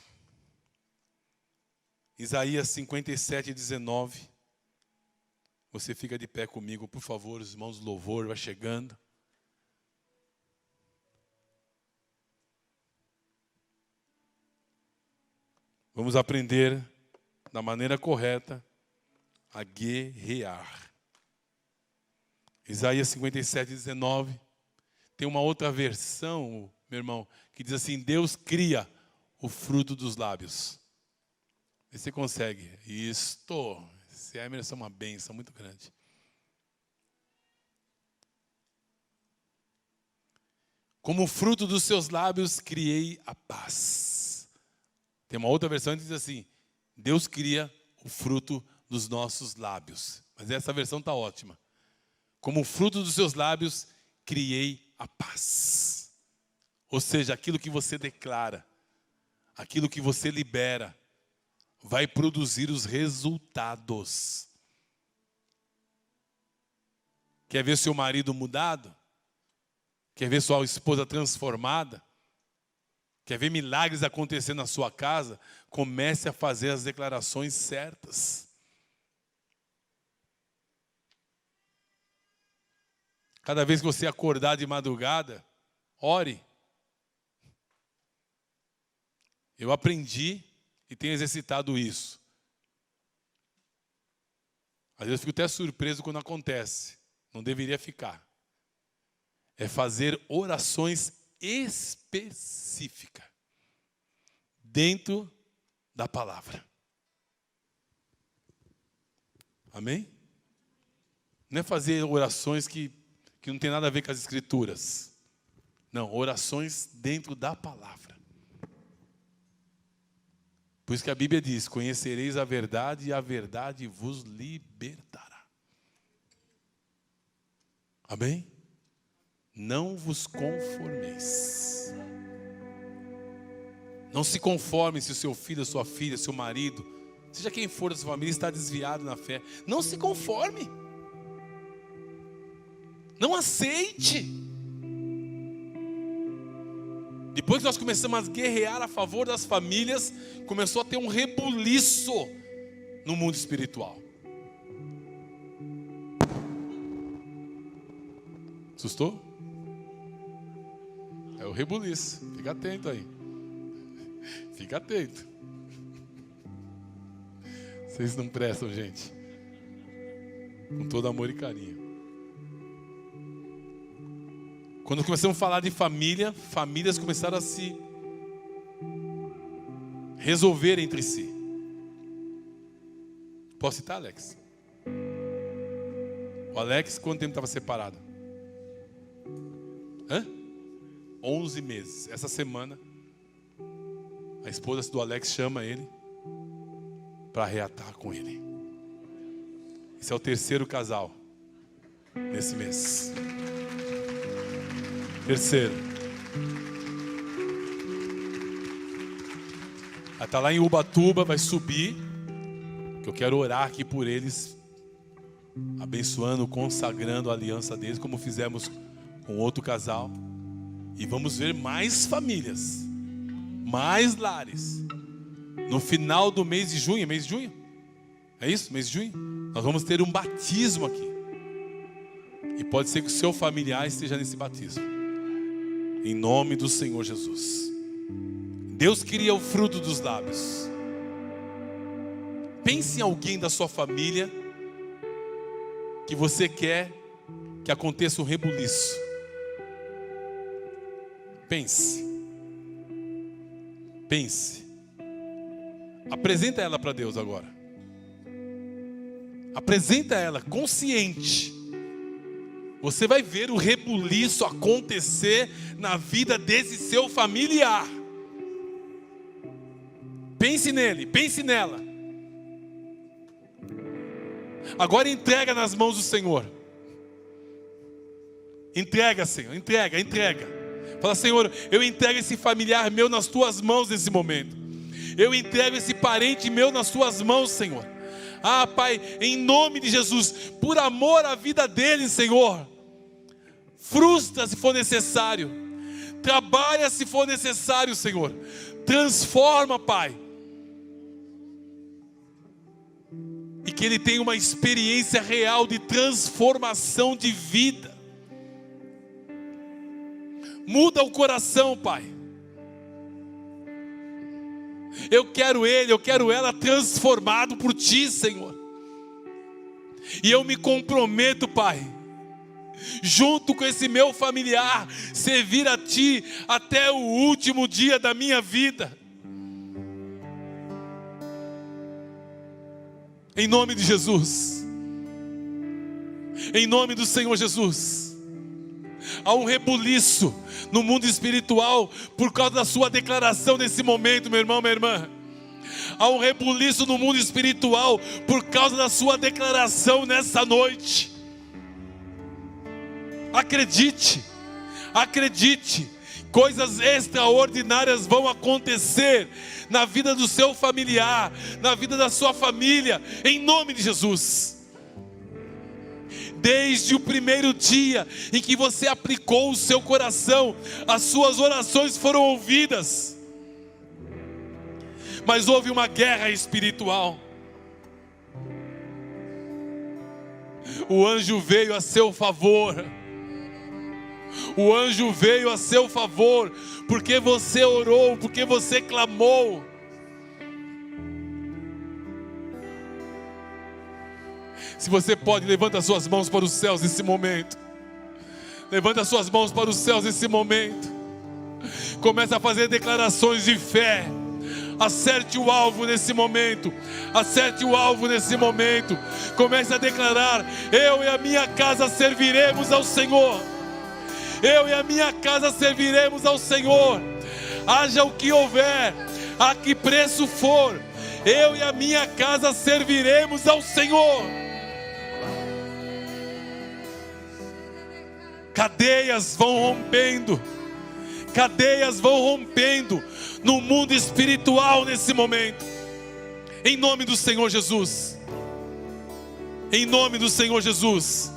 Isaías 57, 19. Você fica de pé comigo, por favor, os irmãos do louvor, vai chegando. Vamos aprender da maneira correta a guerrear. Isaías 57, 19. Tem uma outra versão, meu irmão, que diz assim, Deus cria o fruto dos lábios. E você consegue. Isto. Esse Emerson é uma bênção muito grande. Como fruto dos seus lábios, criei a paz. Tem uma outra versão que diz assim, Deus cria o fruto dos nossos lábios. Mas essa versão está ótima. Como fruto dos seus lábios, criei a paz. Ou seja, aquilo que você declara, aquilo que você libera, vai produzir os resultados. Quer ver seu marido mudado? Quer ver sua esposa transformada? Quer ver milagres acontecer na sua casa? Comece a fazer as declarações certas. Cada vez que você acordar de madrugada, ore. Eu aprendi e tenho exercitado isso. Às vezes eu fico até surpreso quando acontece. Não deveria ficar. É fazer orações específicas dentro da palavra. Amém? Não é fazer orações que não tem nada a ver com as escrituras. Não, orações dentro da palavra. Por Por isso que a Bíblia diz: conhecereis a verdade e a verdade vos libertará. Amém? Não vos conformeis. Não se conforme se o seu filho, a sua filha, seu marido, seja quem for da sua família, está desviado na fé. Não se conforme. Não aceite. Depois que nós começamos a guerrear a favor das famílias, começou a ter um rebuliço no mundo espiritual. Assustou? É o rebuliço. Fica atento aí. Fica atento. Vocês não prestam, gente. Com todo amor e carinho. Quando começamos a falar de família, famílias começaram a se resolver entre si. Posso citar, Alex? O Alex, quanto tempo estava separado? 11 meses. Essa semana, a esposa do Alex chama ele para reatar com ele. Esse é o terceiro casal nesse mês. Terceiro. Ela está lá em Ubatuba, vai subir. Que eu quero orar aqui por eles, abençoando, consagrando a aliança deles, como fizemos com outro casal. E vamos ver mais famílias, mais lares. No final do mês de junho, mês de junho? É isso? Mês de junho? Nós vamos ter um batismo aqui. E pode ser que o seu familiar esteja nesse batismo. Em nome do Senhor Jesus. Deus queria o fruto dos lábios. Pense em alguém da sua família que você quer que aconteça um rebuliço. Pense. Pense. Apresenta ela para Deus agora. Apresenta ela consciente. Você vai ver o rebuliço acontecer na vida desse seu familiar. Pense nele, pense nela. Agora entrega nas mãos do Senhor. Entrega, Senhor, entrega. Fala: Senhor, eu entrego esse familiar meu nas tuas mãos nesse momento. Eu entrego esse parente meu nas tuas mãos, Senhor. Ah, Pai, em nome de Jesus, por amor à vida dele, Senhor. Frustra se for necessário. Trabalha se for necessário, Senhor. Transforma, Pai. E que ele tenha uma experiência real de transformação de vida. Muda o coração, Pai. Eu quero ele, eu quero ela transformado por Ti, Senhor. E eu me comprometo, Pai, junto com esse meu familiar, servir a Ti até o último dia da minha vida. Em nome de Jesus. Em nome do Senhor Jesus. Há um rebuliço no mundo espiritual por causa da sua declaração nesse momento, meu irmão, minha irmã. Há um rebuliço no mundo espiritual por causa da sua declaração nessa noite. Acredite, acredite. Coisas extraordinárias vão acontecer na vida do seu familiar, na vida da sua família, em nome de Jesus. Desde o primeiro dia em que você aplicou o seu coração, as suas orações foram ouvidas. Mas houve uma guerra espiritual. O anjo veio a seu favor. O anjo veio a seu favor, porque você orou, porque você clamou. Se você pode, levanta as suas mãos para os céus nesse momento. Levanta as suas mãos para os céus nesse momento. Começa a fazer declarações de fé. Acerte o alvo nesse momento. Acerte o alvo nesse momento. Comece a declarar: eu e a minha casa serviremos ao Senhor. Eu e a minha casa serviremos ao Senhor. Haja o que houver, A que preço for, eu e a minha casa serviremos ao Senhor. Cadeias vão rompendo. Cadeias vão rompendo no mundo espiritual nesse momento. Em nome do Senhor Jesus. Em nome do Senhor Jesus.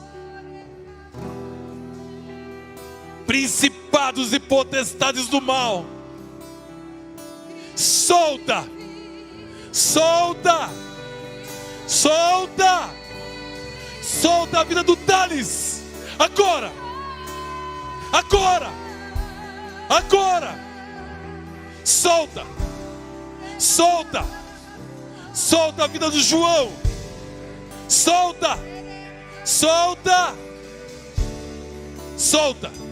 Principados e potestades do mal, solta, solta, solta, solta a vida do Thales, agora, agora, agora, solta, solta, solta a vida do João, solta, solta, solta.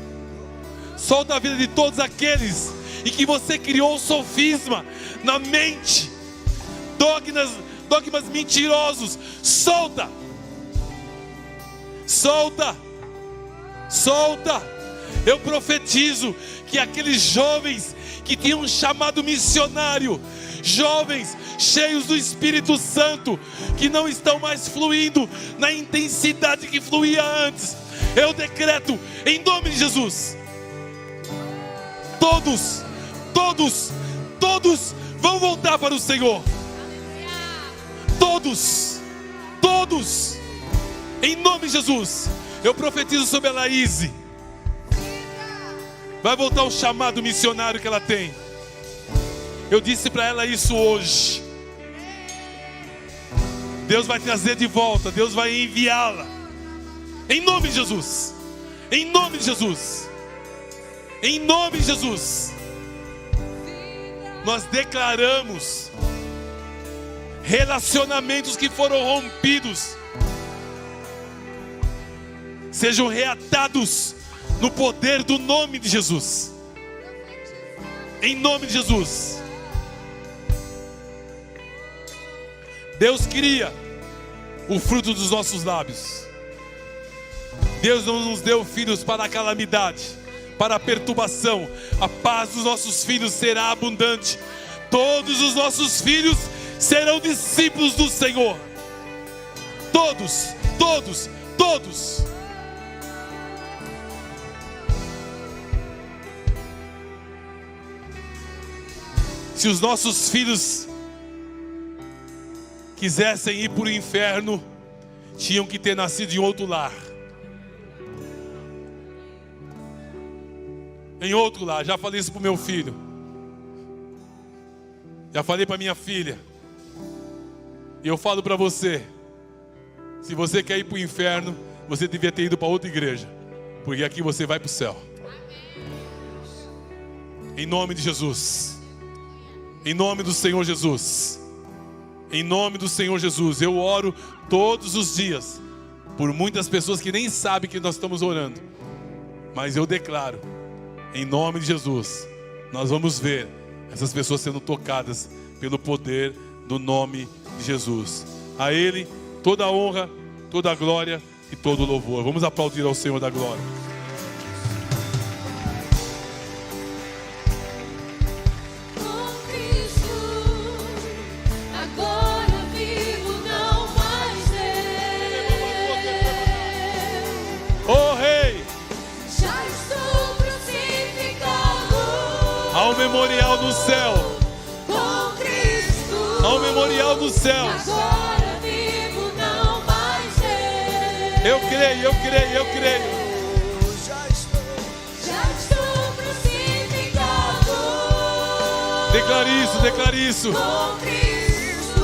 Solta a vida de todos aqueles em que você criou sofisma na mente, dogmas mentirosos. Solta, solta, solta. Eu profetizo que aqueles jovens que tinham um chamado missionário, jovens cheios do Espírito Santo, que não estão mais fluindo na intensidade que fluía antes, eu decreto em nome de Jesus, todos vão voltar para o Senhor. Todos, em nome de Jesus. Eu profetizo sobre a Laís. Vai voltar o chamado missionário que ela tem. Eu disse para ela isso hoje. Deus vai trazer de volta, Deus vai enviá-la. Em nome de Jesus. Em nome de Jesus. Em nome de Jesus, nós declaramos relacionamentos que foram rompidos sejam reatados no poder do nome de Jesus. Em nome de Jesus. Deus queria o fruto dos nossos lábios. Deus não nos deu filhos para a calamidade, para a perturbação. A paz dos nossos filhos será abundante. Todos os nossos filhos serão discípulos do Senhor. Todos. Se os nossos filhos quisessem ir para o inferno, tinham que ter nascido em outro lar. Em outro lar. Já falei isso para o meu filho. Já falei para minha filha. E eu falo para você: se você quer ir para o inferno, você devia ter ido para outra igreja, porque aqui você vai para o céu. Em nome de Jesus. Em nome do Senhor Jesus. Em nome do Senhor Jesus. Eu oro todos os dias por muitas pessoas que nem sabem que nós estamos orando, mas eu declaro, em nome de Jesus, nós vamos ver essas pessoas sendo tocadas pelo poder do nome de Jesus. A Ele toda a honra, toda a glória e todo o louvor. Vamos aplaudir ao Senhor da glória. Há um memorial no céu. Com Cristo. Há um memorial nos céus. Agora vivo, não mais eu. Eu creio. Já estou crucificado. Declare isso. Com Cristo.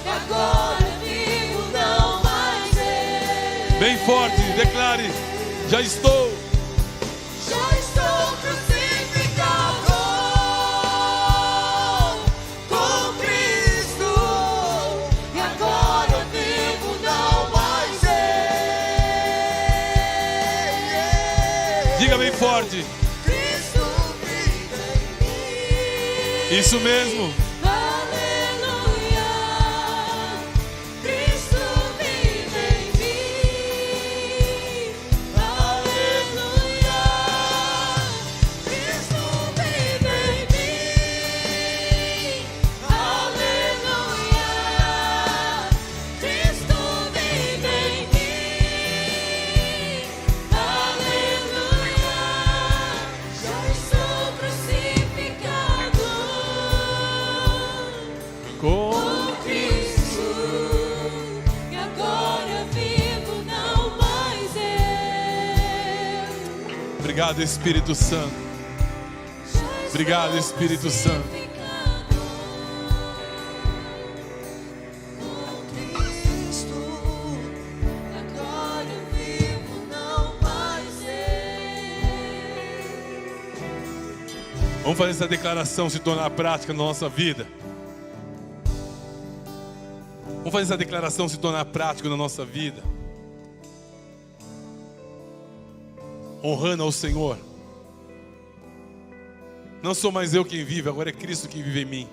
Agora vivo, não mais eu. Bem forte, declare. Já estou crucificado com Cristo, e agora vivo, não mais eu. Diga bem forte. Cristo vive em mim. Isso mesmo. Aleluia. Cristo vive em mim. Aleluia. Cristo vive em mim. Obrigado, Espírito Santo. Obrigado, Espírito Santo. Agora eu vivo, não mais eu. Vamos fazer essa declaração se tornar prática na nossa vida. Vamos fazer essa declaração se tornar prática na nossa vida. Honrando ao Senhor. Não sou mais eu quem vive, agora é Cristo que vive em mim.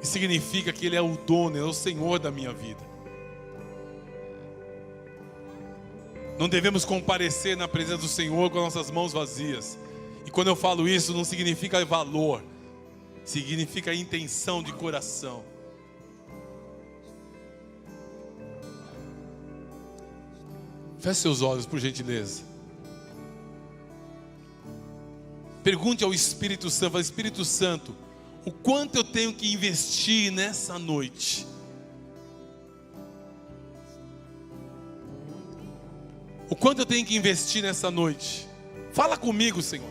Isso significa que Ele é o dono, Ele é o Senhor da minha vida. Não devemos comparecer na presença do Senhor com nossas mãos vazias. E quando eu falo isso, não significa valor, significa intenção de coração. Feche seus olhos, por gentileza. Pergunte ao Espírito Santo, fala, Espírito Santo, o quanto eu tenho que investir nessa noite? O quanto eu tenho que investir nessa noite? Fala comigo, Senhor.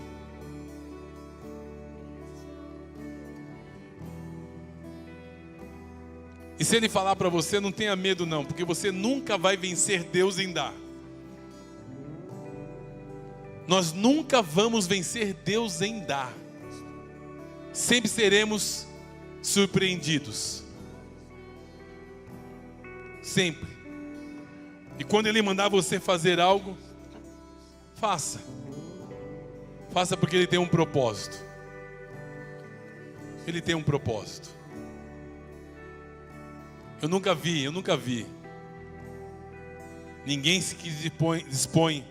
E se Ele falar para você, não tenha medo não, porque você nunca vai vencer Deus em dar. Nós nunca vamos vencer Deus em dar. Sempre seremos surpreendidos. Sempre. E quando Ele mandar você fazer algo, faça. Faça porque Ele tem um propósito. Ele tem um propósito. Eu nunca vi. Ninguém se dispõe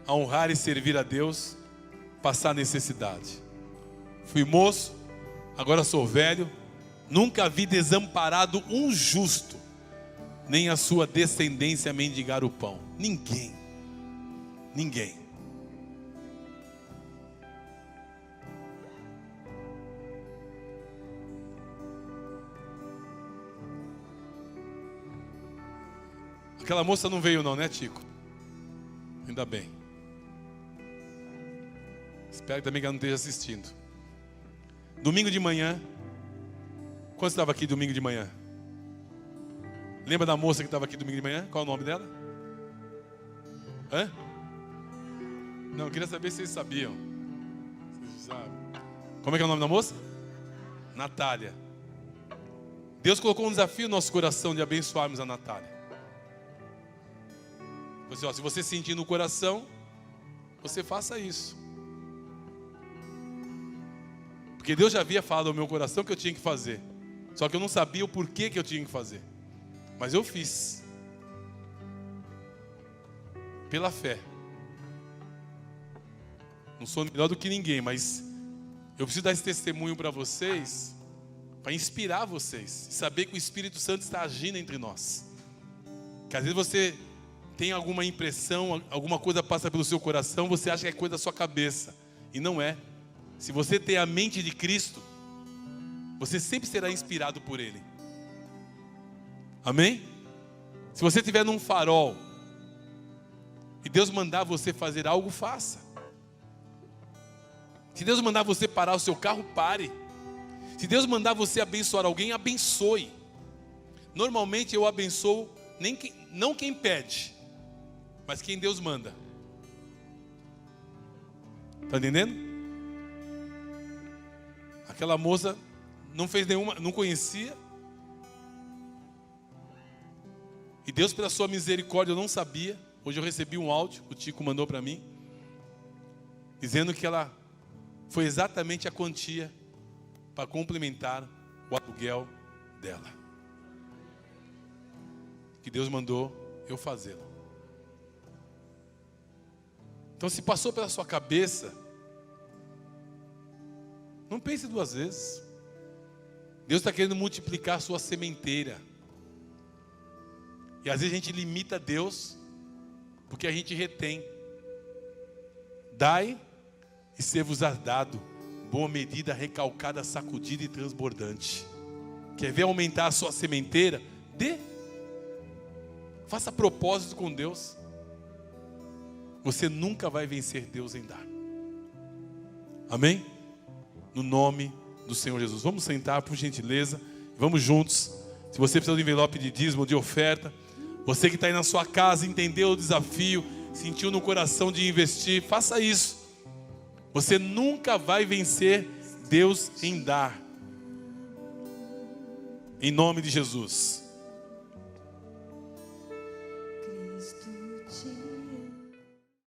a honrar e servir a Deus, passar necessidade. Fui moço, agora sou velho, nunca vi desamparado um justo, nem a sua descendência mendigar o pão. Ninguém. Aquela moça não veio não, né, Tico? Ainda bem. Espero também que ela não esteja assistindo. Domingo de manhã. Quantos estava aqui domingo de manhã? Lembra da moça que estava aqui domingo de manhã? Qual é o nome dela? Hã? Não, eu queria saber se vocês sabiam. Vocês sabem. Como é que é o nome da moça? Natália. Deus colocou um desafio no nosso coração de abençoarmos a Natália. Assim, ó, se você sentir no coração, você faça isso. Porque Deus já havia falado ao meu coração que eu tinha que fazer. Só que eu não sabia o porquê que eu tinha que fazer. Mas eu fiz. Pela fé. Não sou melhor do que ninguém, mas eu preciso dar esse testemunho para vocês, para inspirar vocês. E saber que o Espírito Santo está agindo entre nós. Que às vezes você tem alguma impressão, alguma coisa passa pelo seu coração, você acha que é coisa da sua cabeça. E não é. Se você tem a mente de Cristo, você sempre será inspirado por Ele. Amém? Se você estiver num farol e Deus mandar você fazer algo, faça. Se Deus mandar você parar o seu carro, pare. Se Deus mandar você abençoar alguém, abençoe. Normalmente eu abençoo não quem pede, mas quem Deus manda. Está entendendo? Aquela moça não fez nenhuma, não conhecia. E Deus, pela sua misericórdia, eu não sabia. Hoje eu recebi um áudio, o Tico mandou para mim, dizendo que ela foi exatamente a quantia para complementar o aluguel dela. Que Deus mandou eu fazê-lo. Então, se passou pela sua cabeça, não pense duas vezes. Deus está querendo multiplicar a sua sementeira. E às vezes a gente limita Deus, porque a gente retém. Dai e ser-vos-á dado, boa medida, recalcada, sacudida e transbordante. Quer ver aumentar a sua sementeira? Dê. Faça propósito com Deus. você nunca vai vencer Deus em dar. Amém? No nome do Senhor Jesus. Vamos sentar, por gentileza. Vamos juntos. Se você precisa de envelope de dízimo, de oferta, você que está aí na sua casa, entendeu o desafio, sentiu no coração de investir, faça isso. Você nunca vai vencer Deus em dar. Em nome de Jesus.